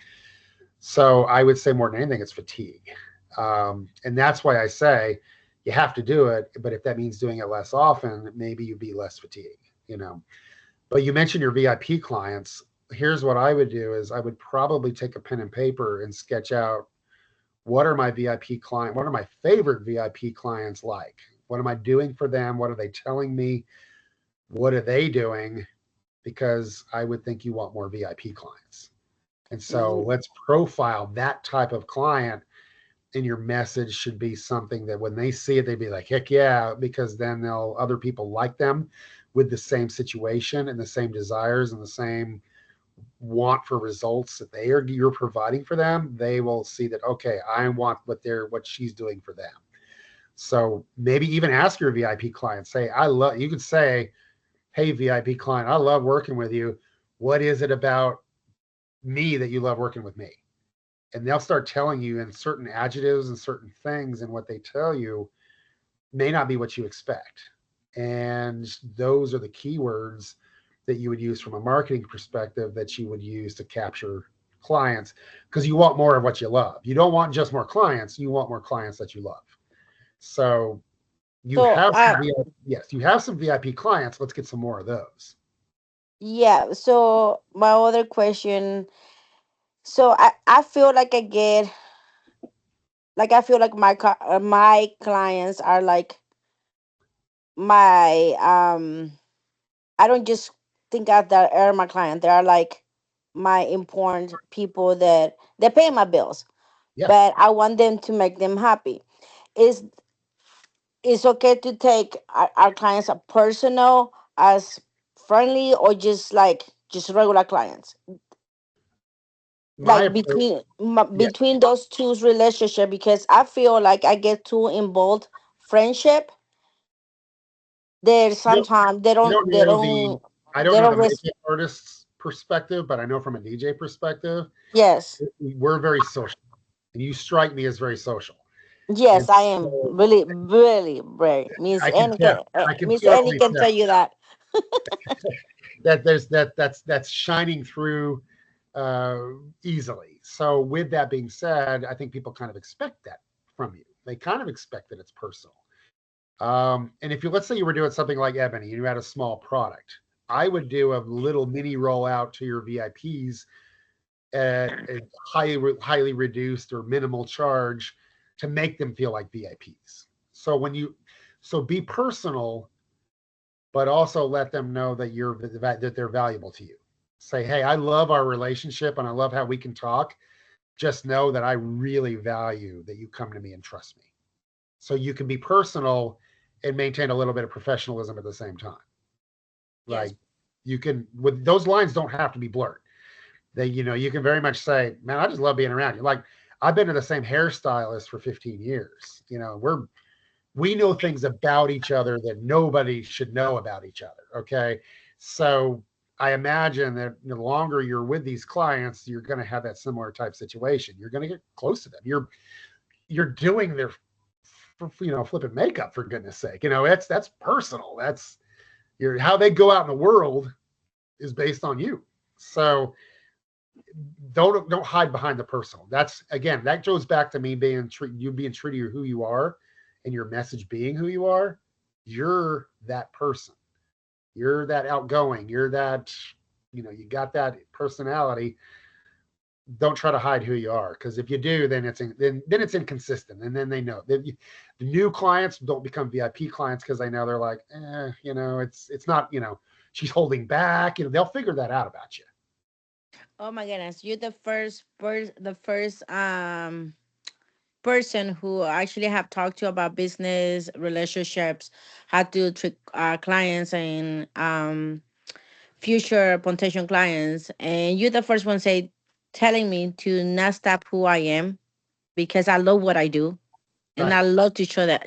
So I would say more than anything, it's fatigue. And that's why I say you have to do it. But if that means doing it less often, maybe you'd be less fatigued. But you mentioned your VIP clients. Here's what I would do is I would probably take a pen and paper and sketch out what are my VIP client, what are my favorite VIP clients like? What am I doing for them? What are they telling me? What are they doing? Because I would think you want more VIP clients. And so Ye- let's profile that type of client, and your message should be something that when they see it, they'd be like, heck yeah, because then other people like them with the same situation and the same desires and the same want for results that you're providing for them. They will see that, okay, I want what she's doing for them. So maybe even ask your VIP client, you could say, hey, VIP client, I love working with you. What is it about me that you love working with me? And they'll start telling you in certain adjectives and certain things, and what they tell you may not be what you expect. And those are the keywords that you would use from a marketing perspective that you would use to capture clients, because you want more of what you love. You don't want just more clients, you want more clients that you love. So you So, have some yes, you have some VIP clients. Let's get some more of those. yeah. So my other question. So I feel like I feel like my clients are like my I don't just think that they're my client. They are like my important people that they pay my bills, Yes. but I want them to make them happy. Is it's okay to take our clients as personal, as friendly, or just like just regular clients? My Like approach, yes. between those two's relationship, because I feel like I get too involved friendship. There You don't, sometimes you don't know the I don't they know don't the makeup artist's perspective, but I know from a DJ perspective, yes. we're very social, and you strike me as very social. And Yes, I am so really, really brave. I can tell, I can Miss Annie totally can tell tell you that. that that's shining through uh, easily. So with that being said, I think people kind of expect that from you. They kind of expect that it's personal. And if let's say you were doing something like Ebony, and you had a small product, I would do a little mini rollout to your VIPs at a highly reduced or minimal charge to make them feel like VIPs. So be personal, but also let them know that that they're valuable to you. Say, hey, I love our relationship and I love how we can talk. Just know that I really value that you come to me and trust me. So you can be personal and maintain a little bit of professionalism at the same time. Yes. Like you can, with those lines don't have to be blurred. They, you can very much say, man, I just love being around you. Like I've been to the same hairstylist for 15 years. We know things about each other that nobody should know about each other. Okay. So I imagine that the longer you're with these clients, you're going to have that similar type situation. You're going to get close to them. You're doing their, flipping makeup, for goodness sake. That's personal. That's how they go out in the world is based on you. So don't hide behind the personal. That goes back to me being true to who you are, and your message being who you are. You're that person. You're that outgoing. You're that, you got that personality. Don't try to hide who you are, because if you do, then it's inconsistent, and then they know. The new clients don't become VIP clients because they know they're like, it's not, she's holding back. They'll figure that out about you. Oh my goodness, you're the first person who actually have talked to about business relationships, how to trick clients and future potential clients, and you're the first one telling me to not stop who I am because I love what I do and Right. I love to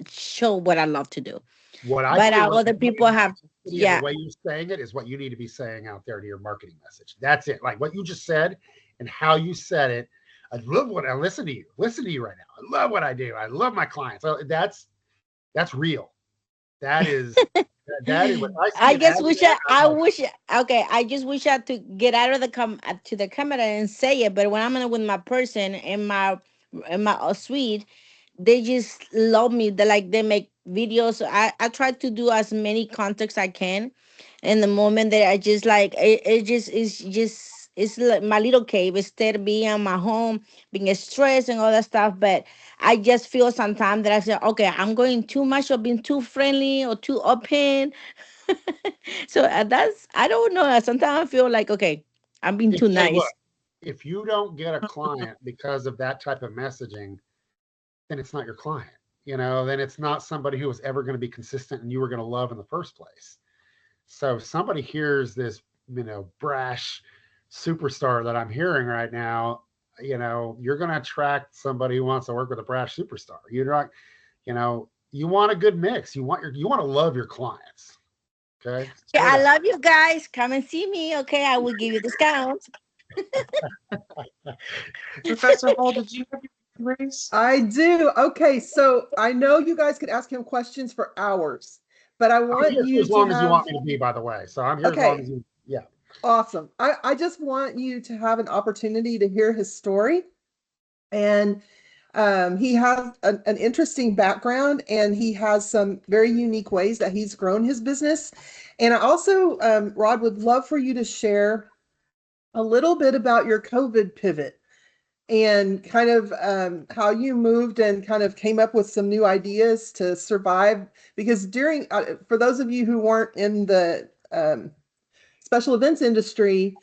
show what I love to do. What I But feel other people have, the yeah. way you're saying it is what you need to be saying out there to your marketing message. That's it. Like what you just said and how you said it. I love what I listen to you right now. I love what I do. I love my clients. So that's real. That is what I see. I An just ad wish there, I'm like, I just wish I could get out of the to the camera and say it, but when I'm in with my person in my suite, they just love me. They make videos. I try to do as many contacts I can. In the moment that I just like it just it's like my little cave instead of being in my home, being stressed and all that stuff. But I just feel sometimes that I say, okay, I'm going too much or being too friendly or too open. So that's I don't know. Sometimes I feel like, okay, I'm being too hey, look, nice. if you don't get a client because of that type of messaging, then it's not your client. Then it's not somebody who was ever going to be consistent and you were going to love in the first place. So if somebody hears this, brash superstar that I'm hearing right now, you're going to attract somebody who wants to work with a brash superstar. You're not, you want a good mix. You want to love your clients. Okay. Yeah, Straight I up. love you guys. Come and see me. Okay, I will give you discounts. Professor Hall, did you have your hand raised? I do. Okay, so I know you guys could ask him questions for hours, but I I'm want here for you as to long as you have, want me to be, by the way. So I'm here as long okay, as you, yeah. awesome. I just want you to have an opportunity to hear his story. And he has an interesting background, and he has some very unique ways that he's grown his business. And I also, Rod, would love for you to share a little bit about your COVID pivot and kind of how you moved and kind of came up with some new ideas to survive. Because for those of you who weren't in the special events industry,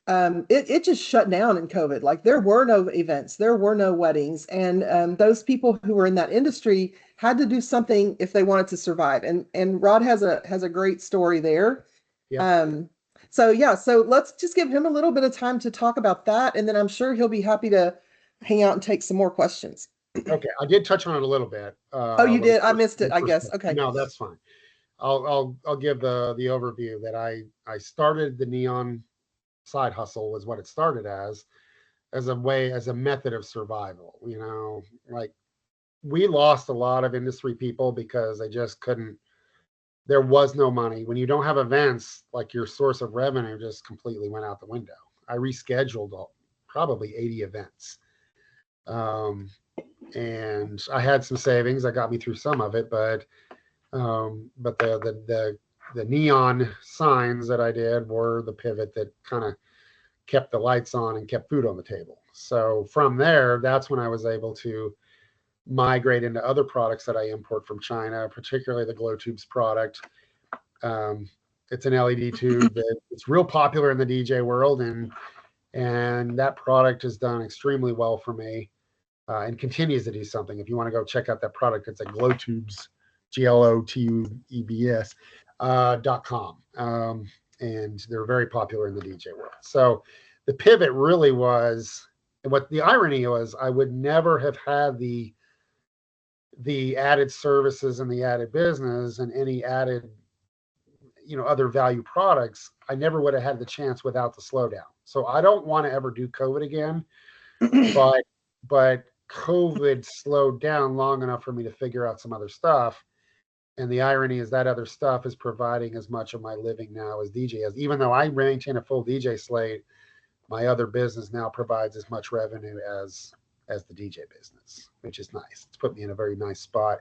it just shut down in COVID. Like there were no events, there were no weddings, and those people who were in that industry had to do something if they wanted to survive. And Rod has a great story there. Yeah. So let's just give him a little bit of time to talk about that, and then I'm sure he'll be happy to hang out and take some more questions. Okay. I did touch on it a little bit. Oh, you did? I missed it, I guess. Okay. No, that's fine. I'll give the overview that I started the neon side hustle was what it started as a method of survival. Like we lost a lot of industry people because they just couldn't. There was no money when you don't have events. Like your source of revenue just completely went out the window. I rescheduled probably 80 events, and I had some savings that got me through some of it, but the neon signs that I did were the pivot that kind of kept the lights on and kept food on the table. So from there, that's when I was able to migrate into other products that I import from China, particularly the Glowtubes product. It's an LED tube that it's real popular in the DJ world, and that product has done extremely well for me, and continues to do something. If you want to go check out that product, it's at Glowtubes, GLOTUBES .com, and they're very popular in the DJ world. So the pivot really was, and what the irony was, I would never have had the added services and the added business and any added, other value products. I never would have had the chance without the slowdown. So I don't want to ever do COVID again, but COVID slowed down long enough for me to figure out some other stuff. And the irony is that other stuff is providing as much of my living now as DJ has. Even though I maintain a full DJ slate, my other business now provides as much revenue as the DJ business, which is nice. It's put me in a very nice spot.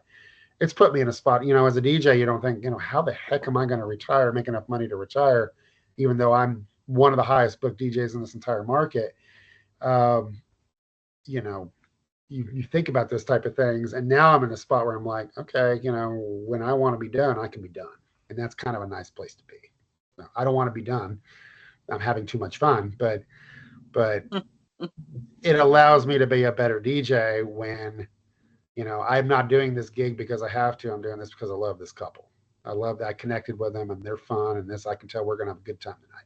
It's put me in a spot, as a DJ, you don't think, how the heck am I going to retire, make enough money to retire, even though I'm one of the highest booked DJs in this entire market. You think about those type of things, and now I'm in a spot where I'm like, okay, when I want to be done, I can be done, and that's kind of a nice place to be. I don't want to be done. I'm having too much fun, but it allows me to be a better DJ when, I'm not doing this gig because I have to. I'm doing this because I love this couple. I love that I connected with them and they're fun, and this, I can tell we're going to have a good time tonight.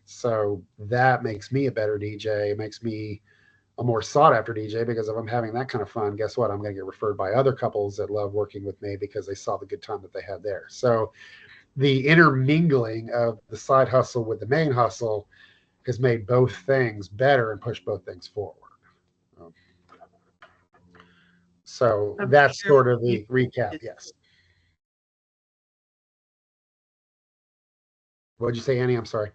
So that makes me a better DJ. It makes me a more sought after DJ, because if I'm having that kind of fun, guess what? I'm going to get referred by other couples that love working with me because they saw the good time that they had there. So the intermingling of the side hustle with the main hustle has made both things better and pushed both things forward. So that's sort of the recap. Yes. What'd you say, Annie? I'm sorry.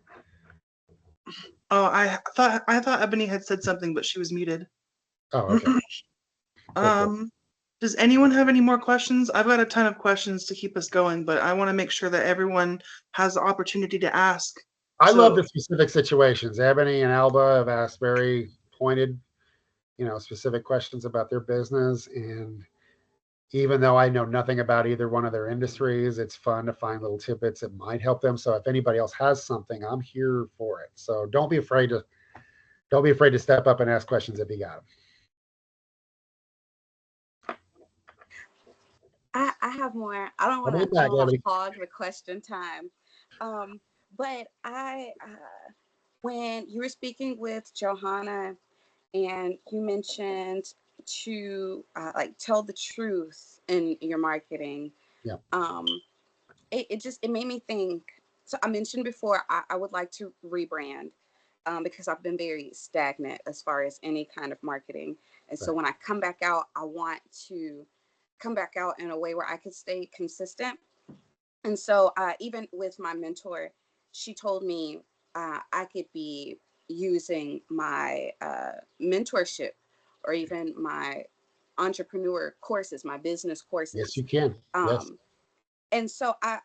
Oh, I thought Ebony had said something, but she was muted. Oh, okay. Does anyone have any more questions? I've got a ton of questions to keep us going, but I want to make sure that everyone has the opportunity to ask. I love the specific situations. Ebony and Alba have asked very pointed, specific questions about their business. And even though I know nothing about either one of their industries, it's fun to find little tidbits that might help them. So if anybody else has something, I'm here for it. So don't be afraid to step up and ask questions if you got them. I have more. I don't want to hog the question time. But when you were speaking with Johanna and you mentioned to tell the truth in your marketing, yeah. It made me think. So I mentioned before, I would like to rebrand because I've been very stagnant as far as any kind of marketing. And so when I come back out, I want to come back out in a way where I could stay consistent. And so even with my mentor, she told me I could be using my mentorship or even my entrepreneur courses, my business courses. Yes, you can. Yes. And so I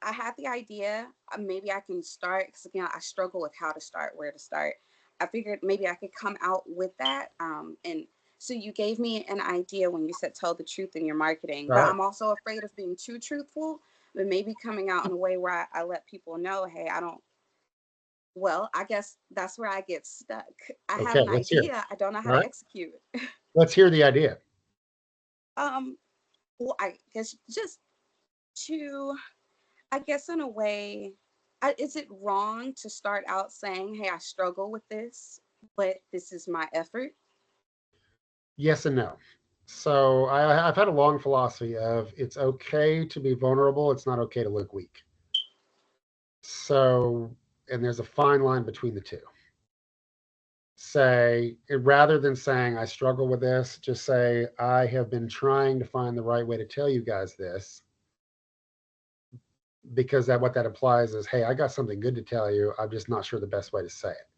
had the idea, maybe I can start, because again, I struggle with how to start, where to start. I figured maybe I could come out with that. And so you gave me an idea when you said tell the truth in your marketing, right. But I'm also afraid of being too truthful, but maybe coming out in a way where I let people know, hey, I guess that's where I get stuck. I have an idea. I don't know how to execute. Let's hear the idea. Well, I guess just to, in a way, is it wrong to start out saying, hey, I struggle with this, but this is my effort? Yes and no. So I've had a long philosophy of it's okay to be vulnerable. It's not okay to look weak. So, and there's a fine line between the two. Rather than saying I struggle with this, just say I have been trying to find the right way to tell you guys this, because what that implies is, hey, I got something good to tell you. I'm just not sure the best way to say it.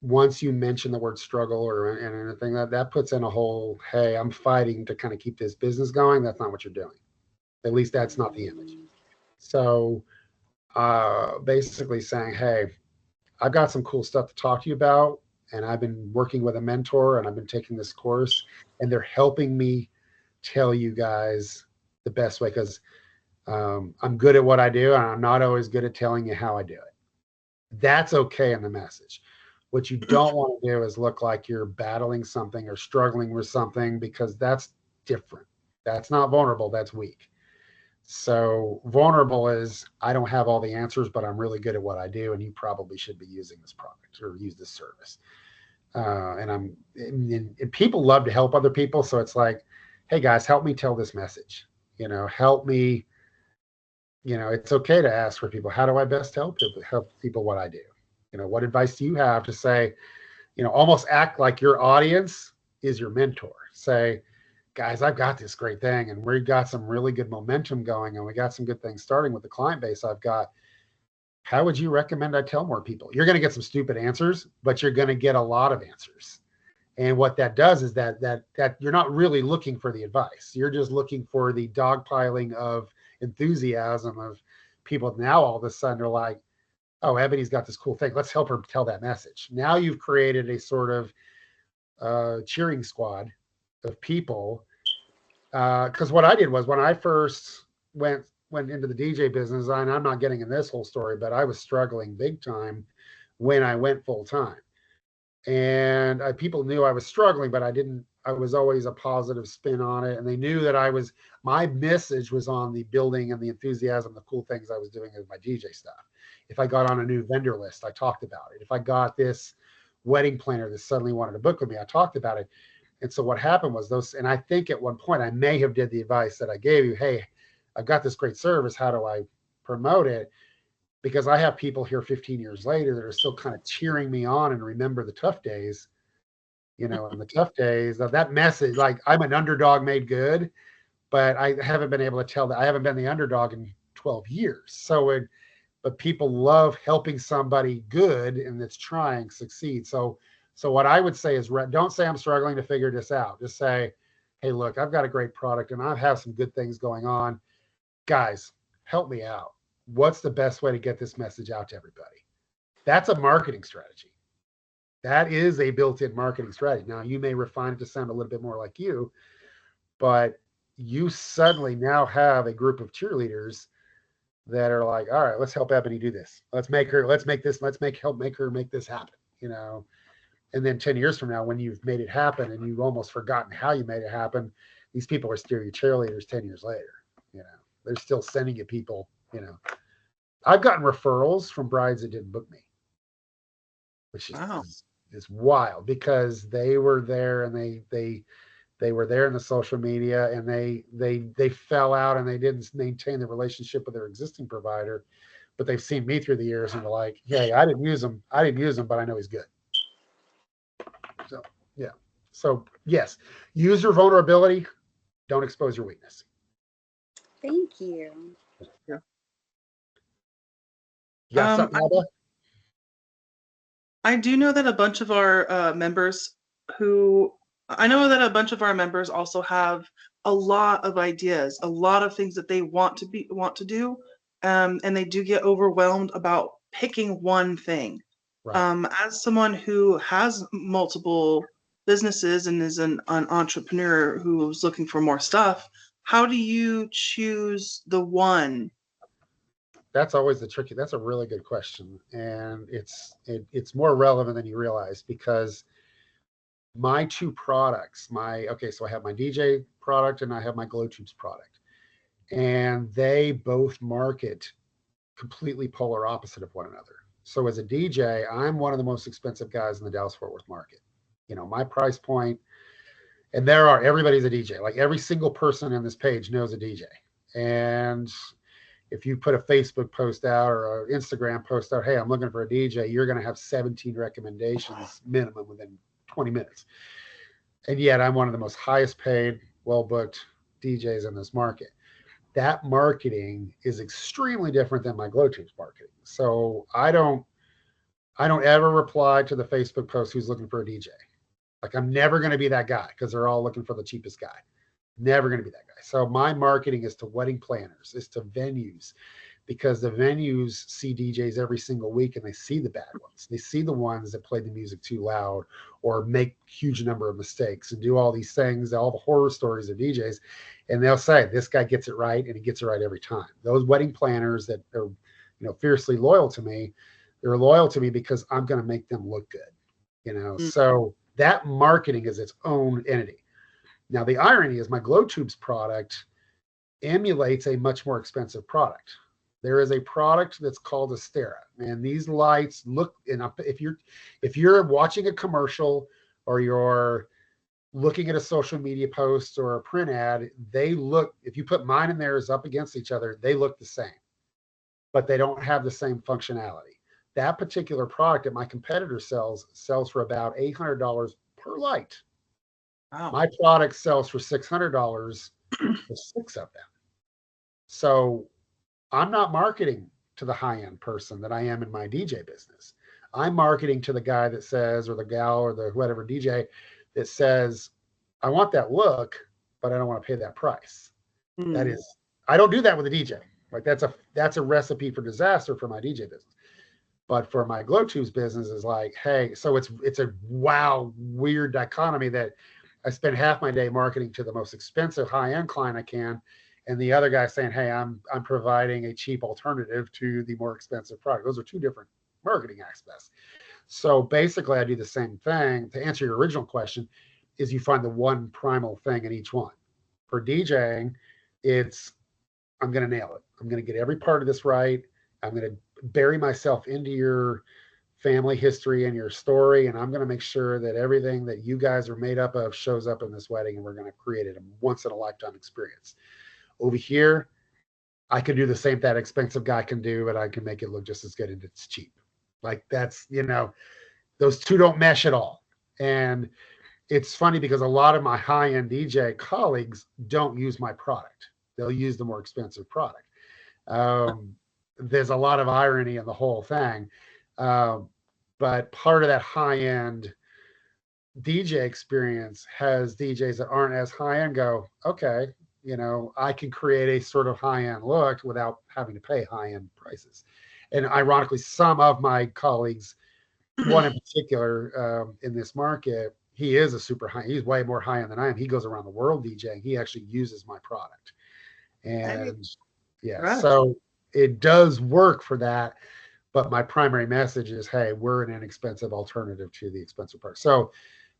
Once you mention the word struggle or anything, that puts in a whole, hey, I'm fighting to kind of keep this business going. That's not what you're doing. At least that's not the image. So basically saying, hey, I've got some cool stuff to talk to you about, and I've been working with a mentor and I've been taking this course, and they're helping me tell you guys the best way, because I'm good at what I do, and I'm not always good at telling you how I do it. That's okay in the message. What you don't want to do is look like you're battling something or struggling with something, because that's different. That's not vulnerable. That's weak. So vulnerable is, I don't have all the answers, but I'm really good at what I do, and you probably should be using this product or use this service. And people love to help other people. So it's like, hey guys, help me tell this message. Help me. It's okay to ask for people. How do I best help people what I do? What advice do you have to say? Almost act like your audience is your mentor. Say, guys, I've got this great thing, and we've got some really good momentum going, and we got some good things starting with the client base I've got. How would you recommend I tell more people? You're going to get some stupid answers, but you're going to get a lot of answers. And what that does is that you're not really looking for the advice. You're just looking for the dogpiling of enthusiasm of people. Now all of a sudden are like, oh, Ebony's got this cool thing. Let's help her tell that message. Now you've created a sort of cheering squad of people. Because what I did was, when I first went into the DJ business, and I'm not getting in this whole story, but I was struggling big time when I went full time. And people knew I was struggling, but I was always a positive spin on it. And they knew that my message was on the building and the enthusiasm, the cool things I was doing with my DJ stuff. If I got on a new vendor list, I talked about it. If I got this wedding planner that suddenly wanted to book with me, I talked about it. And so what happened was and I think at one point I may have did the advice that I gave you. Hey, I've got this great service. How do I promote it? Because I have people here 15 years later that are still kind of cheering me on and remember the tough days, and the tough days of that message. Like, I'm an underdog made good, but I haven't been able to tell that. I haven't been the underdog in 12 years. But people love helping somebody good and that's trying succeed. So what I would say is, don't say I'm struggling to figure this out. Just say, hey, look, I've got a great product and I have some good things going on. Guys, help me out. What's the best way to get this message out to everybody? That's a marketing strategy. That is a built-in marketing strategy. Now, you may refine it to sound a little bit more like you, but you suddenly now have a group of cheerleaders that are like, all right, let's help Ebony do this. Help make her make this happen, And then 10 years from now, when you've made it happen and you've almost forgotten how you made it happen, these people are still your cheerleaders 10 years later. They're still sending you people. I've gotten referrals from brides that didn't book me, which is wild, because they were there and they were there in the social media, and they fell out and they didn't maintain the relationship with their existing provider, but they've seen me through the years and they're like, hey, I didn't use him, but I know he's good. So yeah. So yes, use your vulnerability. Don't expose your weakness. Thank you. Yeah. Yeah. I do know that a bunch of our members also have a lot of ideas, a lot of things that they want to do, and they do get overwhelmed about picking one thing. Right. As someone who has multiple businesses and is an entrepreneur who's looking for more stuff, how do you choose the one? That's always that's a really good question. And it's more relevant than you realize, because my two products, so I have my DJ product and I have my Glowtubes product, and they both market completely polar opposite of one another. So as a DJ, I'm one of the most expensive guys in the Dallas-Fort Worth market. My price point, and everybody's a DJ. Like, every single person in this page knows a DJ. And if you put a Facebook post out or an Instagram post out, hey, I'm looking for a DJ, you're going to have 17 recommendations minimum within 20 minutes. And yet I'm one of the most highest paid, well-booked DJs in this market. That marketing is extremely different than my Glowtubes marketing. So I don't ever reply to the Facebook post who's looking for a DJ. Like, I'm never going to be that guy, because they're all looking for the cheapest guy. Never going to be that guy. So my marketing is to wedding planners, is to venues, because the venues see DJs every single week and they see the bad ones. They see the ones that play the music too loud or make huge number of mistakes and do all these things, all the horror stories of DJs. And they'll say, this guy gets it right, and he gets it right every time. Those wedding planners that are, fiercely loyal to me, they're loyal to me because I'm going to make them look good, So that marketing is its own entity. Now, the irony is my Glowtubes product emulates a much more expensive product. There is a product that's called Astera, and these lights look. And if you're watching a commercial or you're looking at a social media post or a print ad, they look. If you put mine and theirs up against each other, they look the same, but they don't have the same functionality. That particular product that my competitor sells for about $800 per light. Wow. My product sells for $600 for 6 of them. So I'm not marketing to the high-end person that I am in my DJ business. I'm marketing to the guy that says, or the gal or the whatever DJ that says, I want that look, but I don't want to pay that price. That is, I don't do that with a DJ. Like that's a recipe for disaster for my DJ business. But for my Glowtubes business is like, hey, so it's a weird dichotomy that I spend half my day marketing to the most expensive high-end client I can, and the other guy saying, hey, I'm providing a cheap alternative to the more expensive product. Those are two different marketing aspects. So basically I do the same thing. To answer your original question, is you find the one primal thing in each one. For DJing, I'm going to nail it. I'm going to get every part of this right. I'm going to bury myself into your family history and your story, and I'm going to make sure that everything that you guys are made up of shows up in this wedding, and we're going to create it a once-in-a-lifetime experience. Over here, I can do the same that expensive guy can do, but I can make it look just as good, and it's cheap. Like that's, those two don't mesh at all. And it's funny because a lot of my high-end DJ colleagues don't use my product. They'll use the more expensive product. There's a lot of irony in the whole thing. But part of that high-end DJ experience has DJs that aren't as high-end go, okay, I can create a sort of high-end look without having to pay high-end prices. And ironically, some of my colleagues, one in particular in this market, he is a super high, he's way more high-end than I am. He goes around the world DJing. He actually uses my product. And yeah, so it does work for that. But my primary message is, hey, we're an inexpensive alternative to the expensive part. So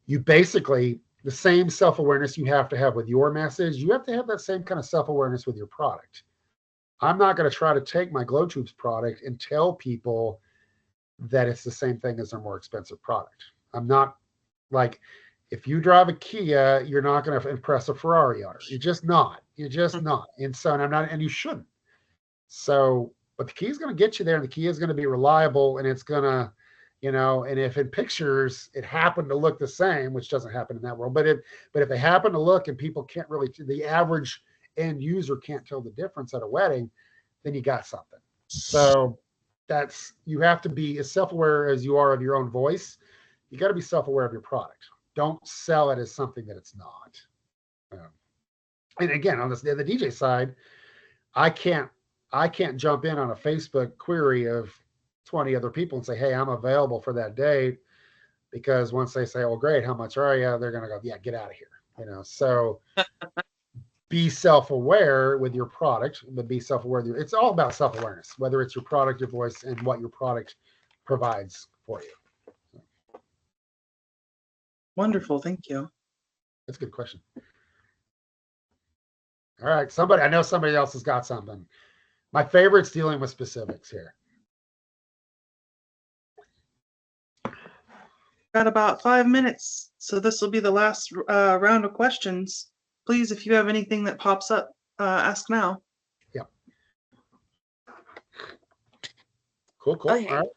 you basically, the same self-awareness you have to have with your message, you have to have that same kind of self-awareness with your product. I'm not going to try to take my Glowtubes product and tell people that it's the same thing as their more expensive product. I'm not like, if you drive a Kia, you're not going to impress a Ferrari owner. You're just not. You're just not. And so, and I'm not, and you shouldn't. So, but the Kia is going to get you there, and the Kia is going to be reliable, and it's going to, and if in pictures it happened to look the same, which doesn't happen in that world, but if they happen to look and people can't really, the average end user can't tell the difference at a wedding, then you got something. So you have to be as self-aware as you are of your own voice. You got to be self-aware of your product. Don't sell it as something that it's not. And again, on the DJ side, I can't jump in on a Facebook query of 20 other people and say, hey, I'm available for that date, because once they say, oh, great, how much are you? They're going to go, yeah, get out of here. So be self-aware with your product, but be self-aware. It's all about self-awareness, whether it's your product, your voice, and what your product provides for you. Wonderful. Thank you. That's a good question. All right. I know somebody else has got something. My favorite's dealing with specifics here. Got about 5 minutes, so this will be the last round of questions. Please, if you have anything that pops up, ask now. Yep. Cool. Okay. All right.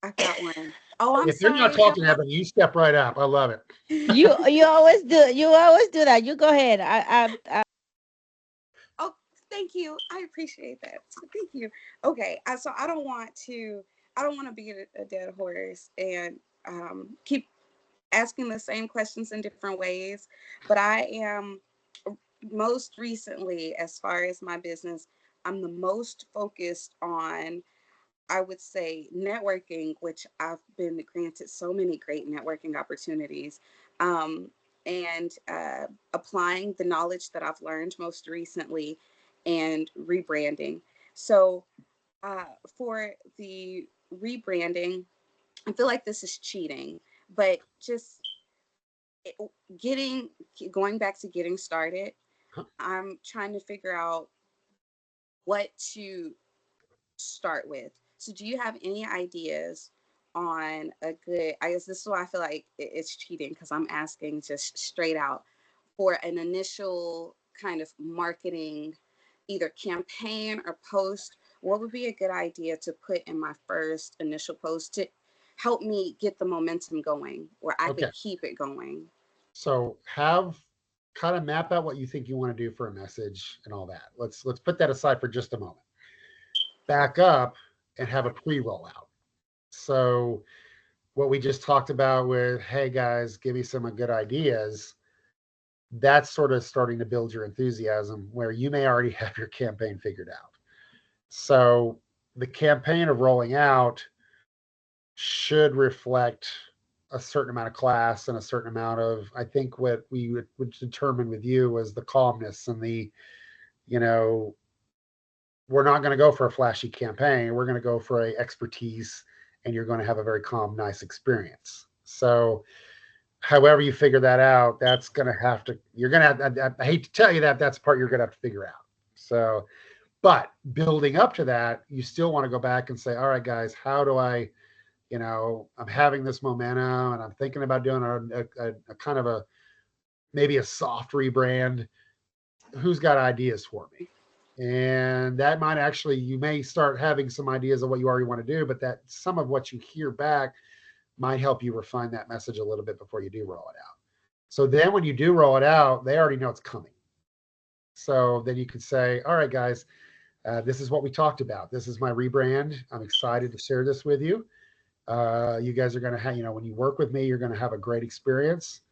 I got one. Oh, I'm if sorry. If you're not talking, Evan, you step right up. I love it. You always do. You always do that. You go ahead. Oh, thank you. I appreciate that. Thank you. Okay. So I don't want to be a dead horse and keep asking the same questions in different ways. But I am most recently, as far as my business, I'm the most focused on, I would say, networking, which I've been granted so many great networking opportunities, um, and applying the knowledge that I've learned most recently, and rebranding. So for the rebranding, I feel like this is cheating, but just getting going back to getting started, I'm trying to figure out what to start with. So, do you have any ideas on a good? I guess this is why I feel like it's cheating, because I'm asking just straight out for an initial kind of marketing, either campaign or post. What would be a good idea to put in my first initial post to help me get the momentum going, where I Okay. could keep it going? So have kind of map out what you think you want to do for a message and all that. Let's put that aside for just a moment. Back up and have a pre-rollout. So what we just talked about with, hey guys, give me some good ideas. That's sort of starting to build your enthusiasm where you may already have your campaign figured out. So the campaign of rolling out should reflect a certain amount of class and a certain amount of, I think what we would determine with you was the calmness and the, you know, we're not going to go for a flashy campaign. We're going to go for a expertise, and you're going to have a very calm, nice experience. So however you figure that out, that's going to have to, you're going to have, I hate to tell you that that's part you're going to have to figure out. So, but building up to that, you still want to go back and say, all right, guys, how do I, I'm having this momentum and I'm thinking about doing a kind of a, maybe a soft rebrand. Who's got ideas for me? And that might actually, you may start having some ideas of what you already want to do, but that some of what you hear back might help you refine that message a little bit before you do roll it out. So then when you do roll it out, they already know it's coming. So then you could say, all right, guys, this is what we talked about. This is my rebrand. I'm excited to share this with you. You guys are going to have, when you work with me, you're going to have a great experience.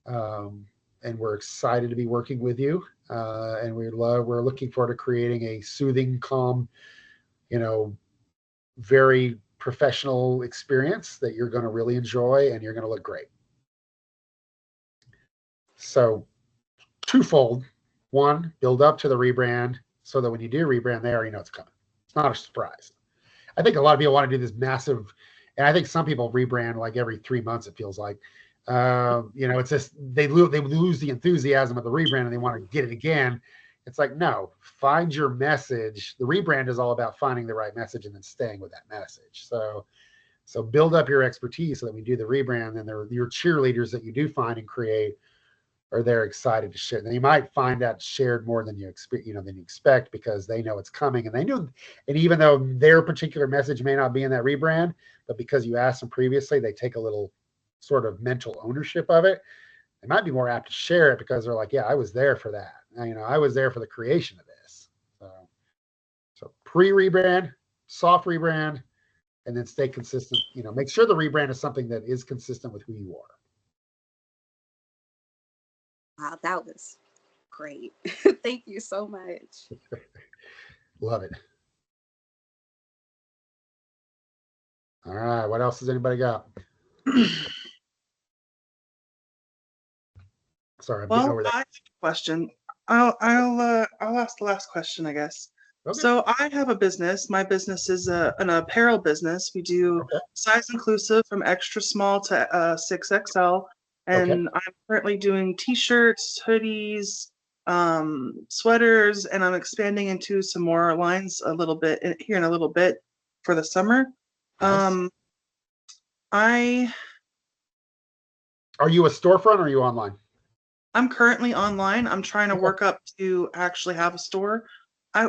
And we're excited to be working with you. And we're looking forward to creating a soothing, calm, very professional experience that you're going to really enjoy and you're going to look great. So twofold. One, build up to the rebrand so that when you do rebrand, they already know it's coming. It's not a surprise. I think a lot of people want to do this massive, and I think some people rebrand like every 3 months, it feels like. It's just they lose the enthusiasm of the rebrand and they want to get it again. It's like, no, find your message. The rebrand is all about finding the right message and then staying with that message. So build up your expertise so that when you do the rebrand, then your cheerleaders that you do find and create are there excited to share. And you might find that shared more than you expect because they know it's coming and they knew. And even though their particular message may not be in that rebrand, but because you asked them previously, they take a little sort of mental ownership of it. They might be more apt to share it because they're like, yeah, I was there for that. I was there for the creation of this. So pre-rebrand, soft rebrand, and then stay consistent. Make sure the rebrand is something that is consistent with who you are. Wow, that was great. Thank you so much. Love it. All right. What else has anybody got? Sorry, I'm getting Well, over that. I have a question. I'll ask the last question, I guess. Okay. So I have a business. My business is an apparel business. We do size inclusive from extra small to 6XL, and I'm currently doing T-shirts, hoodies, sweaters, and I'm expanding into some more lines a little bit here in a little bit for the summer. Nice. I Are you a storefront or are you online? I'm currently online. I'm trying to work up to actually have a store.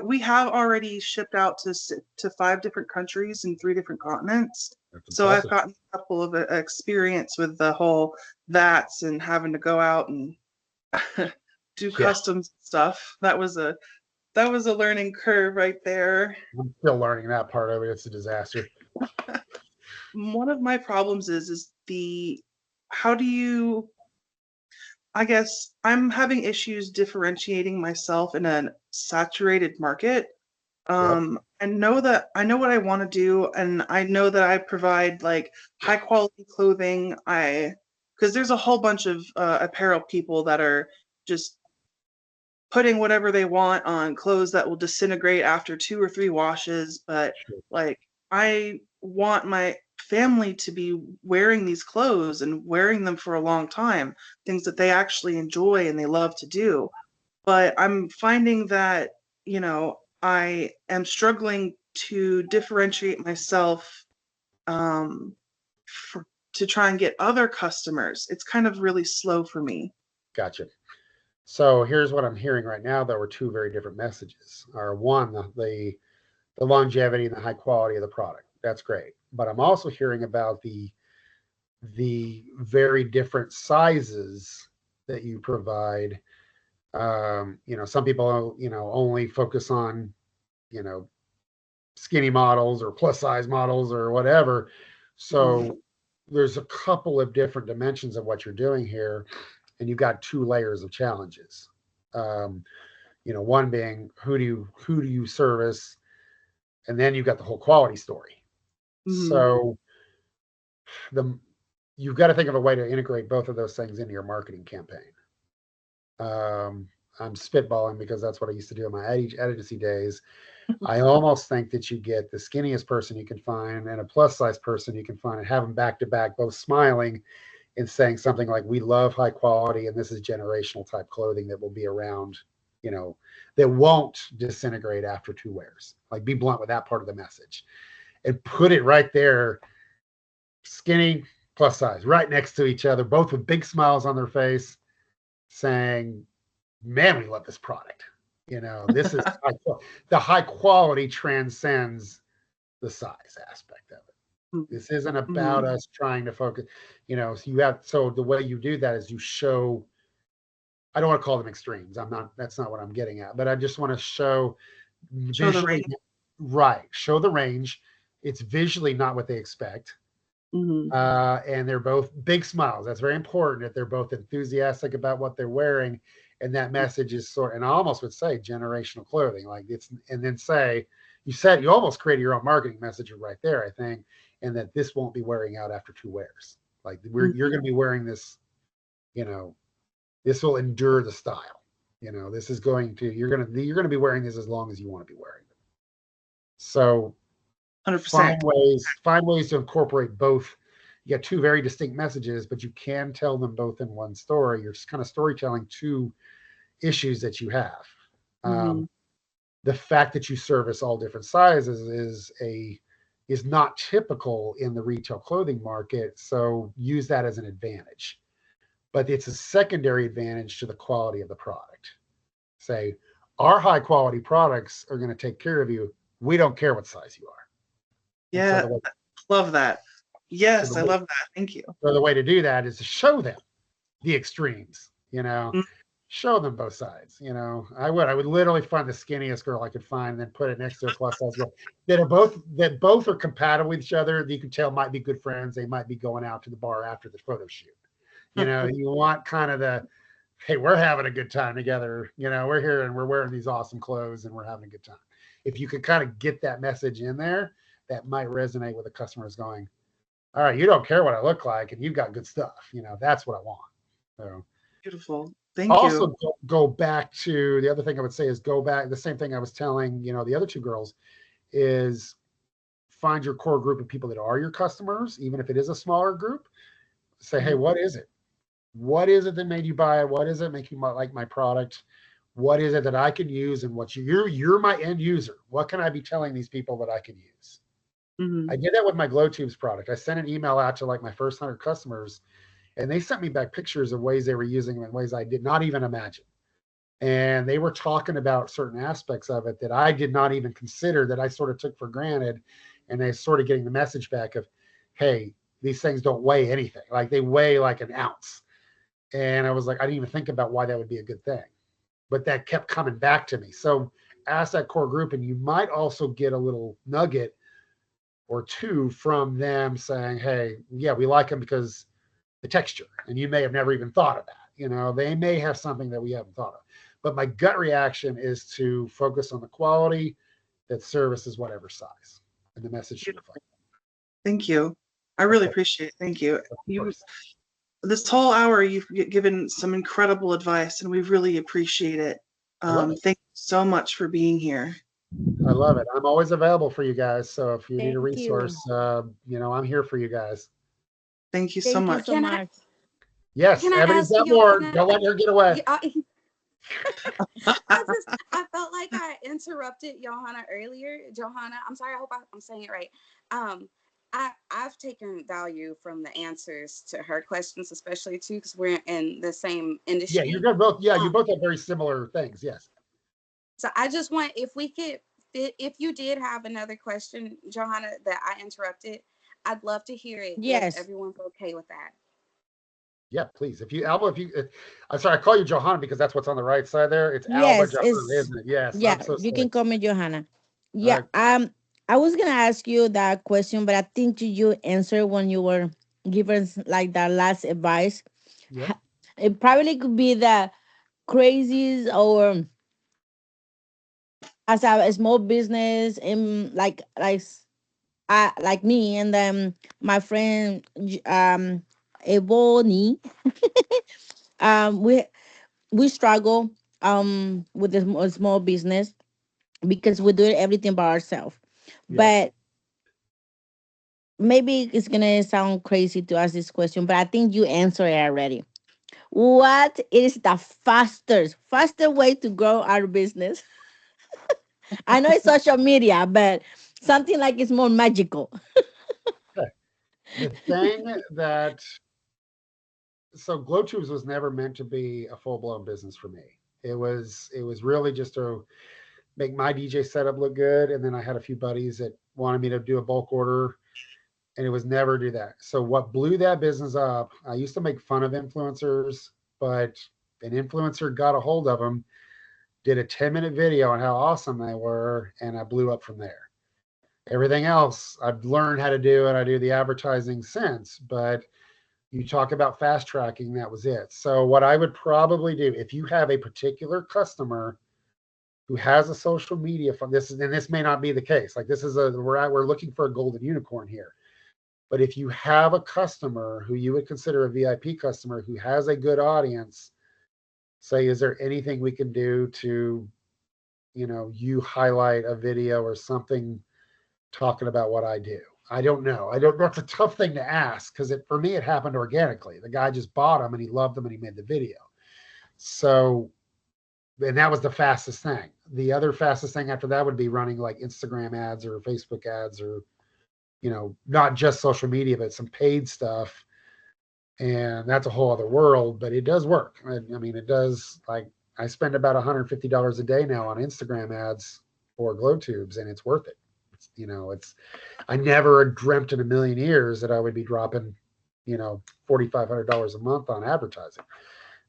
We have already shipped out to 5 different countries in 3 different continents. That's So I've impressive. gotten a couple of experience with the whole VATs and having to go out and do customs stuff. That was a learning curve right there. I'm still learning that part of it. It's a disaster. One of my problems is how do you, I guess I'm having issues differentiating myself in a saturated market. I know what I want to do, and I know that I provide like high quality clothing. Because there's a whole bunch of apparel people that are just putting whatever they want on clothes that will disintegrate after 2 or 3 washes. But Sure. like, I want my family to be wearing these clothes and wearing them for a long time, things that they actually enjoy and they love to do. But I'm finding that, I am struggling to differentiate myself, um, to try and get other customers. It's kind of really slow for me. Gotcha. So here's what I'm hearing right now. There were two very different messages. Or one, the longevity and the high quality of the product. That's great. But I'm also hearing about the very different sizes that you provide. Some people, only focus on, you know, skinny models or plus size models or whatever. So there's a couple of different dimensions of what you're doing here, and you've got two layers of challenges. Um, one being who do you service, and then you've got the whole quality story. Mm-hmm. So the you've got to think of a way to integrate both of those things into your marketing campaign. I'm spitballing because that's what I used to do in my agency days. I almost think that you get the skinniest person you can find and a plus size person you can find and have them back to back, both smiling and saying something like, "We love high quality and this is generational type clothing that will be around, that won't disintegrate after 2 wears." Like, be blunt with that part of the message and put it right there, skinny, plus size, right next to each other, both with big smiles on their face, saying, "Man, we love this product." This is the high quality transcends the size aspect of it. This isn't about Mm-hmm. us trying to focus, so the way you do that is you show, I don't want to call them extremes. That's not what I'm getting at, but I just want to show Show the visually, range. right. Show the range. It's visually not what they expect. Mm-hmm. And they're both big smiles. That's very important that they're both enthusiastic about what they're wearing. And that message is and I almost would say generational clothing. Like, and then say, you almost created your own marketing message right there, I think, and that this won't be wearing out after 2 wears. Like, you're going to be wearing this, this will endure the style. This is you're going to be wearing this as long as you want to be wearing it. So 100%. find ways to incorporate both. You got two very distinct messages, but you can tell them both in one story. You're just kind of storytelling two issues that you have. Mm-hmm. The fact that you service all different sizes is not typical in the retail clothing market. So use that as an advantage, but it's a secondary advantage to the quality of the product. Say, our high quality products are going to take care of you. We don't care what size you are. Yeah, love that. So Yes, I love that. Thank you. So the way to do that is to show them the extremes, Mm-hmm. show them both sides. I would literally find the skinniest girl I could find and then put it next to a plus size girl that both are compatible with each other. That you can tell might be good friends. They might be going out to the bar after the photo shoot. You want kind of hey, we're having a good time together. We're here and we're wearing these awesome clothes and we're having a good time. If you could kind of get that message in there, that might resonate with the customers going, "All right, you don't care what I look like and you've got good stuff." That's what I want. So Beautiful. Thank also you. go back to the other thing I would say is go back. The same thing I was telling, the other two girls is find your core group of people that are your customers, even if it is a smaller group. Say, "Hey, what is it? What is it that made you buy it? What is it make you like my product? What is it that I can use? And what you're my end user. What can I be telling these people that I can use?" Mm-hmm. I did that with my Glowtubes product. I sent an email out to like my first 100 customers, and they sent me back pictures of ways they were using them in ways I did not even imagine. And they were talking about certain aspects of it that I did not even consider, that I sort of took for granted. And they sort of getting the message back of, "Hey, these things don't weigh anything. Like, they weigh like an ounce." And I was like, I didn't even think about why that would be a good thing. But that kept coming back to me. So ask that core group, and you might also get a little nugget or two from them saying, "Hey, yeah, we like them because the texture." And you may have never even thought of that. They may have something that we haven't thought of. But my gut reaction is to focus on the quality that services whatever size, and the message should reflect. Thank you. I Of really course, appreciate it. Thank you. of You course. this whole hour you've given some incredible advice and we really appreciate it. I love it. Thank you so much for being here. I love it. I'm always available for you guys. So if you need a Thank you. resource, I'm here for you guys. Thank you so Thank you much. so Can I much. Yes, can I Ebony's ask got you, more. Johanna? Don't let her get away. Yeah, I felt like I interrupted Johanna earlier. Johanna, I'm sorry. I hope I'm saying it right. Um, I've taken value from the answers to her questions, especially too, because we're in the same Yeah, you're industry. good. Both. Yeah, you Um, both have very similar things. Yes. so I just want if we could, if you did have another question, Johanna, that I interrupted, I'd love to hear it if Yes. everyone's okay with that. Yeah, please. If you Alba, I'm sorry, I call you Johanna because that's what's on the right side there. It's Alba Yes, Johanna, it's isn't it? Yes, I'm yeah, so you sorry. can call me Johanna. All Yeah, right. I was gonna ask you that question, but I think you answered when you were giving like that last advice. Yep. It probably could be the crazies or as a small business and like me and then my friend Ebony. We struggle with the small business because we do everything by ourselves. Yes. But maybe it's gonna sound crazy to ask this question, but I think you answered it already. What is the faster way to grow our business? I know it's social media, but something like it's more magical. Okay. The thing that so Glowtubes was never meant to be a full blown business for me. It was really just to make my DJ setup look good, and then I had a few buddies that wanted me to do a bulk order, and it was never do that. So what blew that business up? I used to make fun of influencers, but an influencer got a hold of them, did a 10-minute video on how awesome they were, and I blew up from there. Everything else I've learned how to do, and I do the advertising since, but you talk about fast tracking, that was it. So what I would probably do if you have a particular customer who has a social media from this, and this may not be the case. Like this is we're looking for a golden unicorn here. But if you have a customer who you would consider a VIP customer who has a good audience, say, is there anything we can do to, you highlight a video or something talking about what I do? I don't know. I don't. That's a tough thing to ask because for me it happened organically. The guy just bought them and he loved them and he made the video. So, and that was the fastest thing. The other fastest thing after that would be running like Instagram ads or Facebook ads or not just social media, but some paid stuff. And that's a whole other world, but it does work. I mean, it does. Like I spend about $150 a day now on Instagram ads for Glowtubes, and it's worth it. It's I never dreamt in a million years that I would be dropping, $4,500 a month on advertising.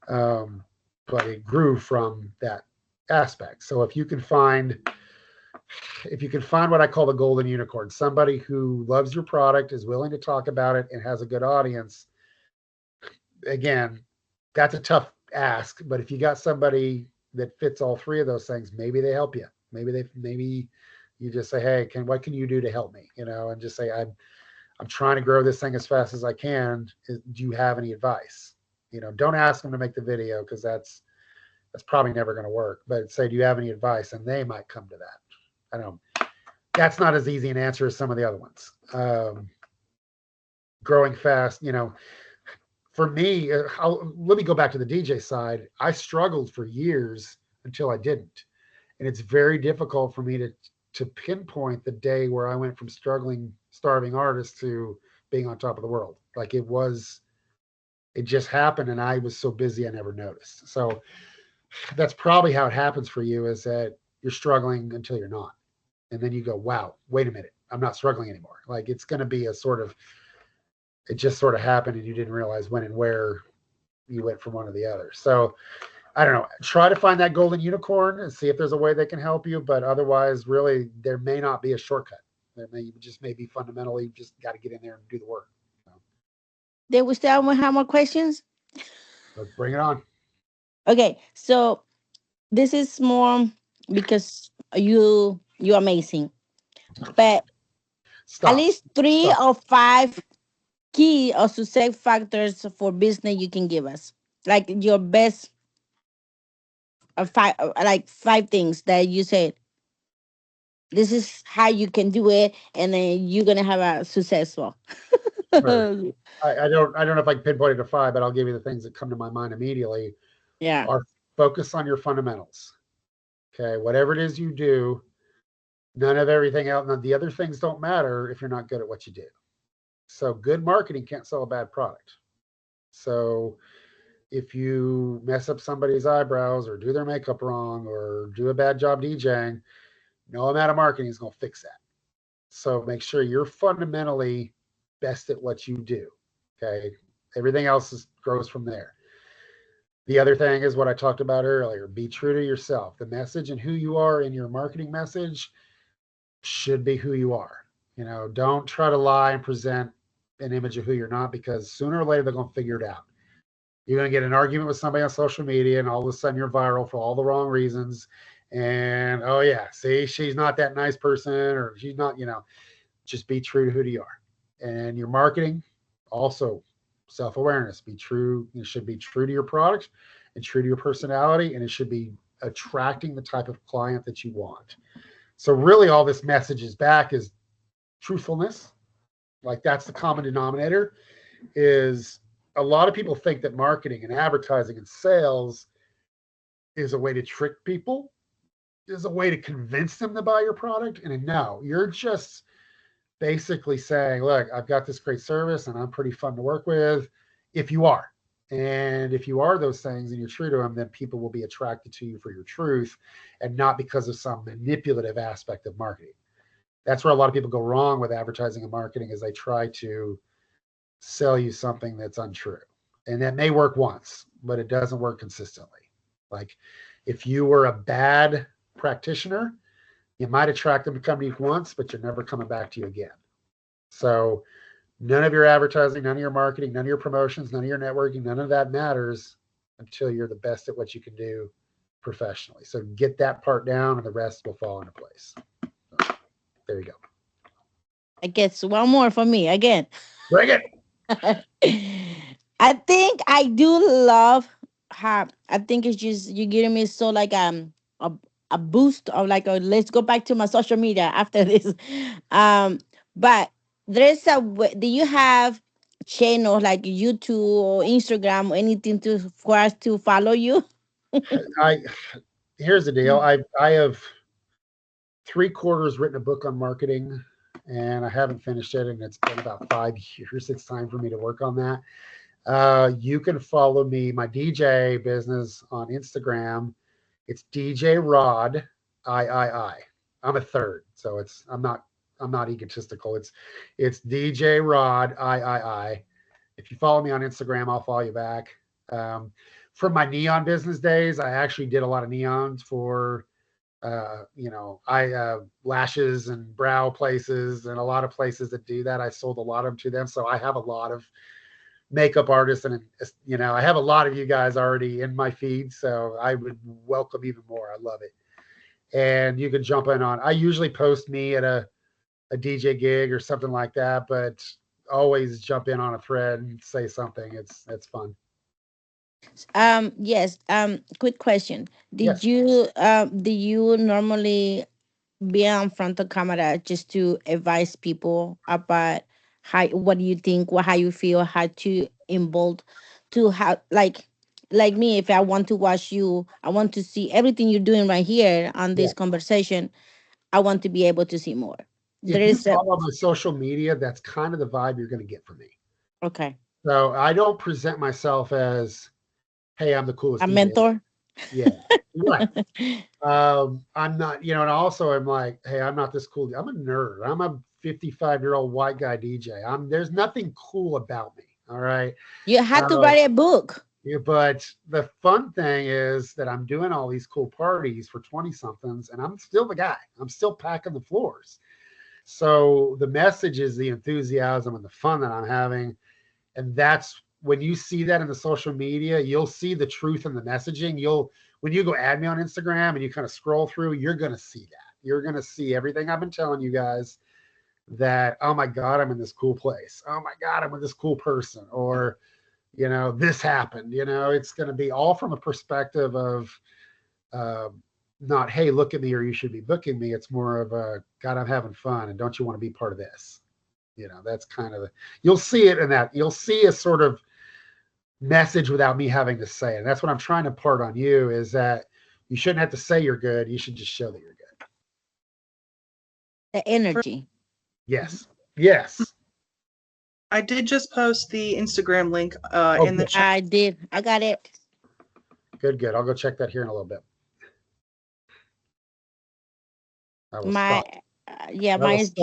Um, but it grew from that aspect. So if you can find what I call the golden unicorn, somebody who loves your product, is willing to talk about it, and has a good audience, again, that's a tough ask. But if you got somebody that fits all three of those things, maybe they help you. Maybe you just say, hey, what can you do to help me? And just say, I'm trying to grow this thing as fast as I can. Do you have any advice? Don't ask them to make the video because that's probably never going to work. But say, do you have any advice? And they might come to that. I don't know. That's not as easy an answer as some of the other ones. Growing fast, for me, let me go back to the DJ side. I struggled for years until I didn't. And it's very difficult for me to pinpoint the day where I went from struggling, starving artist to being on top of the world. Like it just happened and I was so busy I never noticed. So that's probably how it happens for you, is that you're struggling until you're not. And then you go, wow, wait a minute, I'm not struggling anymore. Like it's going to be it just sort of happened and you didn't realize when and where you went from one to the other. So I don't know, try to find that golden unicorn and see if there's a way they can help you. But otherwise, really, there may not be a shortcut. May be fundamentally just got to get in there and do the work. They will still have more questions. Let's bring it on. Okay, so this is more because you You're amazing. But at Stop. least three Stop. or five key or success factors for business you can give us. Like your best five, like five things that you said. This is how you can do it, and then you're gonna have a successful. Sure. I don't know if I can pinpoint it to five, but I'll give you the things that come to my mind immediately. Yeah. Are focus on your fundamentals. Okay, whatever it is you do, none of everything else. None, the other things don't matter if you're not good at what you do. So good marketing can't sell a bad product. So if you mess up somebody's eyebrows or do their makeup wrong or do a bad job DJing, no amount of marketing is going to fix that. So make sure you're fundamentally best at what you do. Okay. Everything else grows from there. The other thing is what I talked about earlier. Be true to yourself. The message and who you are in your marketing message should be who you are. Don't try to lie and present an image of who you're not, because sooner or later they're going to figure it out. You're going to get an argument with somebody on social media, and all of a sudden you're viral for all the wrong reasons. And oh yeah, see, she's not that nice person, or she's not. Just be true to who you are. And your marketing, also self-awareness. Be true. You should be true to your product and true to your personality, and it should be attracting the type of client that you want. So really all this message is back is truthfulness. Like that's the common denominator. Is a lot of people think that marketing and advertising and sales is a way to trick people, is a way to convince them to buy your product. And no, you're just basically saying, look, I've got this great service and I'm pretty fun to work with. If you are, and if you are those things and you're true to them, then people will be attracted to you for your truth and not because of some manipulative aspect of marketing. That's where a lot of people go wrong with advertising and marketing, is they try to sell you something that's untrue. And that may work once, but it doesn't work consistently. Like if you were a bad practitioner, you might attract them to come to you once, but you're never coming back to you again. So none of your advertising, none of your marketing, none of your promotions, none of your networking, none of that matters until you're the best at what you can do professionally. So get that part down and the rest will fall into place. So, there you go. I guess one more for me again. Bring it. I think I do love how, I think it's just you giving me so like a, a boost of like let's go back to my social media after this. Um but there's do you have channels like YouTube or Instagram or anything to for us to follow you? I Here's the deal. I have 3/4 written a book on marketing, and I haven't finished it, and it's been about 5 years. It's time for me to work on that. You can follow me, my DJ business on Instagram. It's DJ Rod III. I'm a third, so I'm not egotistical. It's DJ Rod III. If you follow me on Instagram, I'll follow you back. From my neon business days, I actually did a lot of neons for lashes and brow places, and a lot of places that do that. I sold a lot of them to them. So I have a lot of makeup artists, and I have a lot of you guys already in my feed. So I would welcome even more. I love it. And you can jump in on, I usually post me at a DJ gig or something like that, but always jump in on a thread and say something. It's fun. Yes. Quick question. Yes. Do you normally be in front of camera just to advise people about what do you think, how you feel, how to involve, to how like me, if I want to watch you, I want to see everything you're doing right here on Yeah. this conversation. I want to be able to see more. There If you is a follow my social media, that's kind of the vibe you're going to get from me. okay, So I don't present myself as, hey, I'm the coolest a DJ. mentor. Yeah, right. I'm not, and also I'm like, hey, I'm not this cool. I'm a nerd. I'm a 55-year-old white guy DJ. There's nothing cool about me. All right. You had to write a book. Yeah, but the fun thing is that I'm doing all these cool parties for 20 somethings, and I'm still the guy. I'm still packing the floors. So the message is the enthusiasm and the fun that I'm having. And that's when you see that in the social media, you'll see the truth in the messaging. When you go add me on Instagram and you kind of scroll through, you're going to see that. You're going to see everything I've been telling you guys, that, oh my God, I'm in this cool place. Oh my God, I'm with this cool person. Or, this happened. It's going to be all from a perspective of not, hey, look at me, or you should be booking me. It's more of a, God, I'm having fun, and don't you want to be part of this? That's kind of you'll see it in that. You'll see a sort of message without me having to say it. And that's what I'm trying to impart on you, is that you shouldn't have to say you're good. You should just show that you're good. The energy. Yes. Yes. I did just post the Instagram link in the good. chat. I did. I got it. Good. I'll go check that here in a little bit. I will My stop. mine is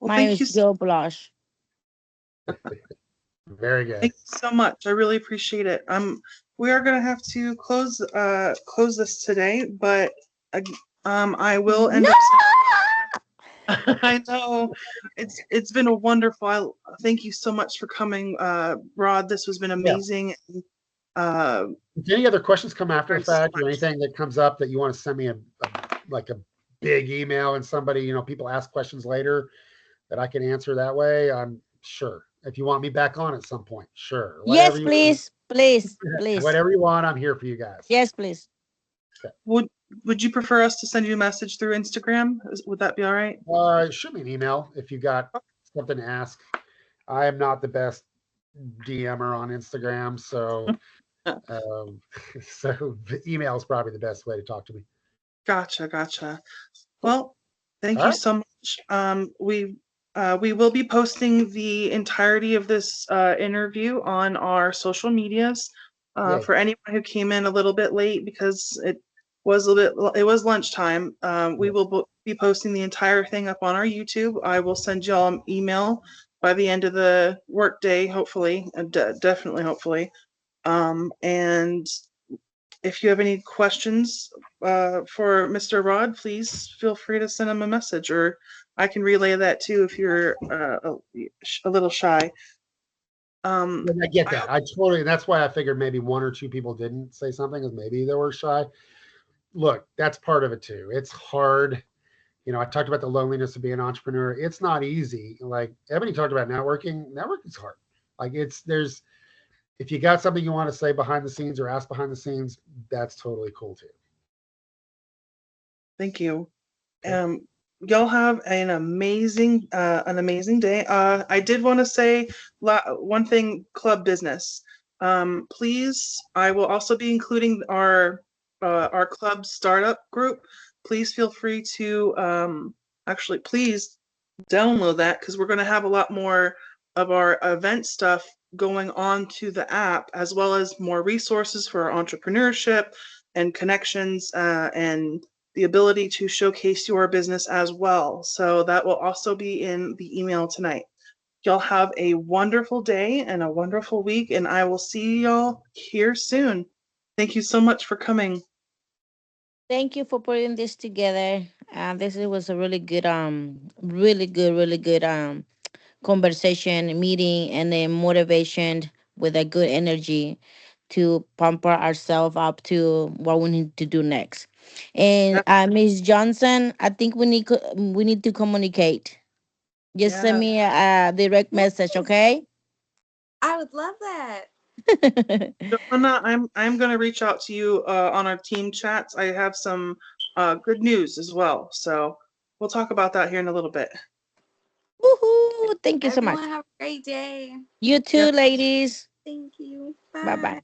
Well, mine thank you is Joe Blush. Very good. Thank you so much. I really appreciate it. We are gonna have to close this today, but I will end up. I know it's been a wonderful. Thank you so much for coming, Rod. This has been amazing. If any other questions come after the fact, or anything that comes up that you want to send me a big email, and somebody, people ask questions later that I can answer that way, I'm sure. If you want me back on at some point, sure. Yes, please. Whatever you want, I'm here for you guys. Yes, please. Okay. Would you prefer us to send you a message through Instagram? Would that be all right? Shoot me an email if you got something to ask. I am not the best DMer on Instagram, so so email is probably the best way to talk to me. Gotcha. Well, thank you so much. We will be posting the entirety of this interview on our social medias. For anyone who came in a little bit late, because it was lunchtime, we will be posting the entire thing up on our YouTube. I will send y'all an email by the end of the workday, hopefully, definitely, hopefully. And if you have any questions for Mr. Rod, please feel free to send him a message, or I can relay that too if you're a little shy. I get that. I totally. That's why I figured maybe one or two people didn't say something, because maybe they were shy. Look, that's part of it too. It's hard. I talked about the loneliness of being an entrepreneur. It's not easy. Like Ebony talked about networking. Networking's hard. Like if you got something you want to say behind the scenes or ask behind the scenes, that's totally cool too. Thank you. Y'all have an amazing day. I did want to say one thing, club business. Please, I will also be including our club startup group. Please feel free to please download that, because we're going to have a lot more of our event stuff going on to the app, as well as more resources for entrepreneurship and connections and the ability to showcase your business as well. So that will also be in the email tonight. Y'all have a wonderful day and a wonderful week, and I will see y'all here soon. Thank you so much for coming. Thank you for putting this together. This was a really good, really good conversation, meeting, and then motivation with a good energy to pump ourselves up to what we need to do next. And Miss Johnson, I think we need to communicate. Just send me a direct message, okay? I would love that. Joanna, I'm going to reach out to you on our team chats. I have some good news as well, so we'll talk about that here in a little bit. Woohoo! Thank you so much. Everyone have a great day. You too, ladies. Thank you. Bye bye.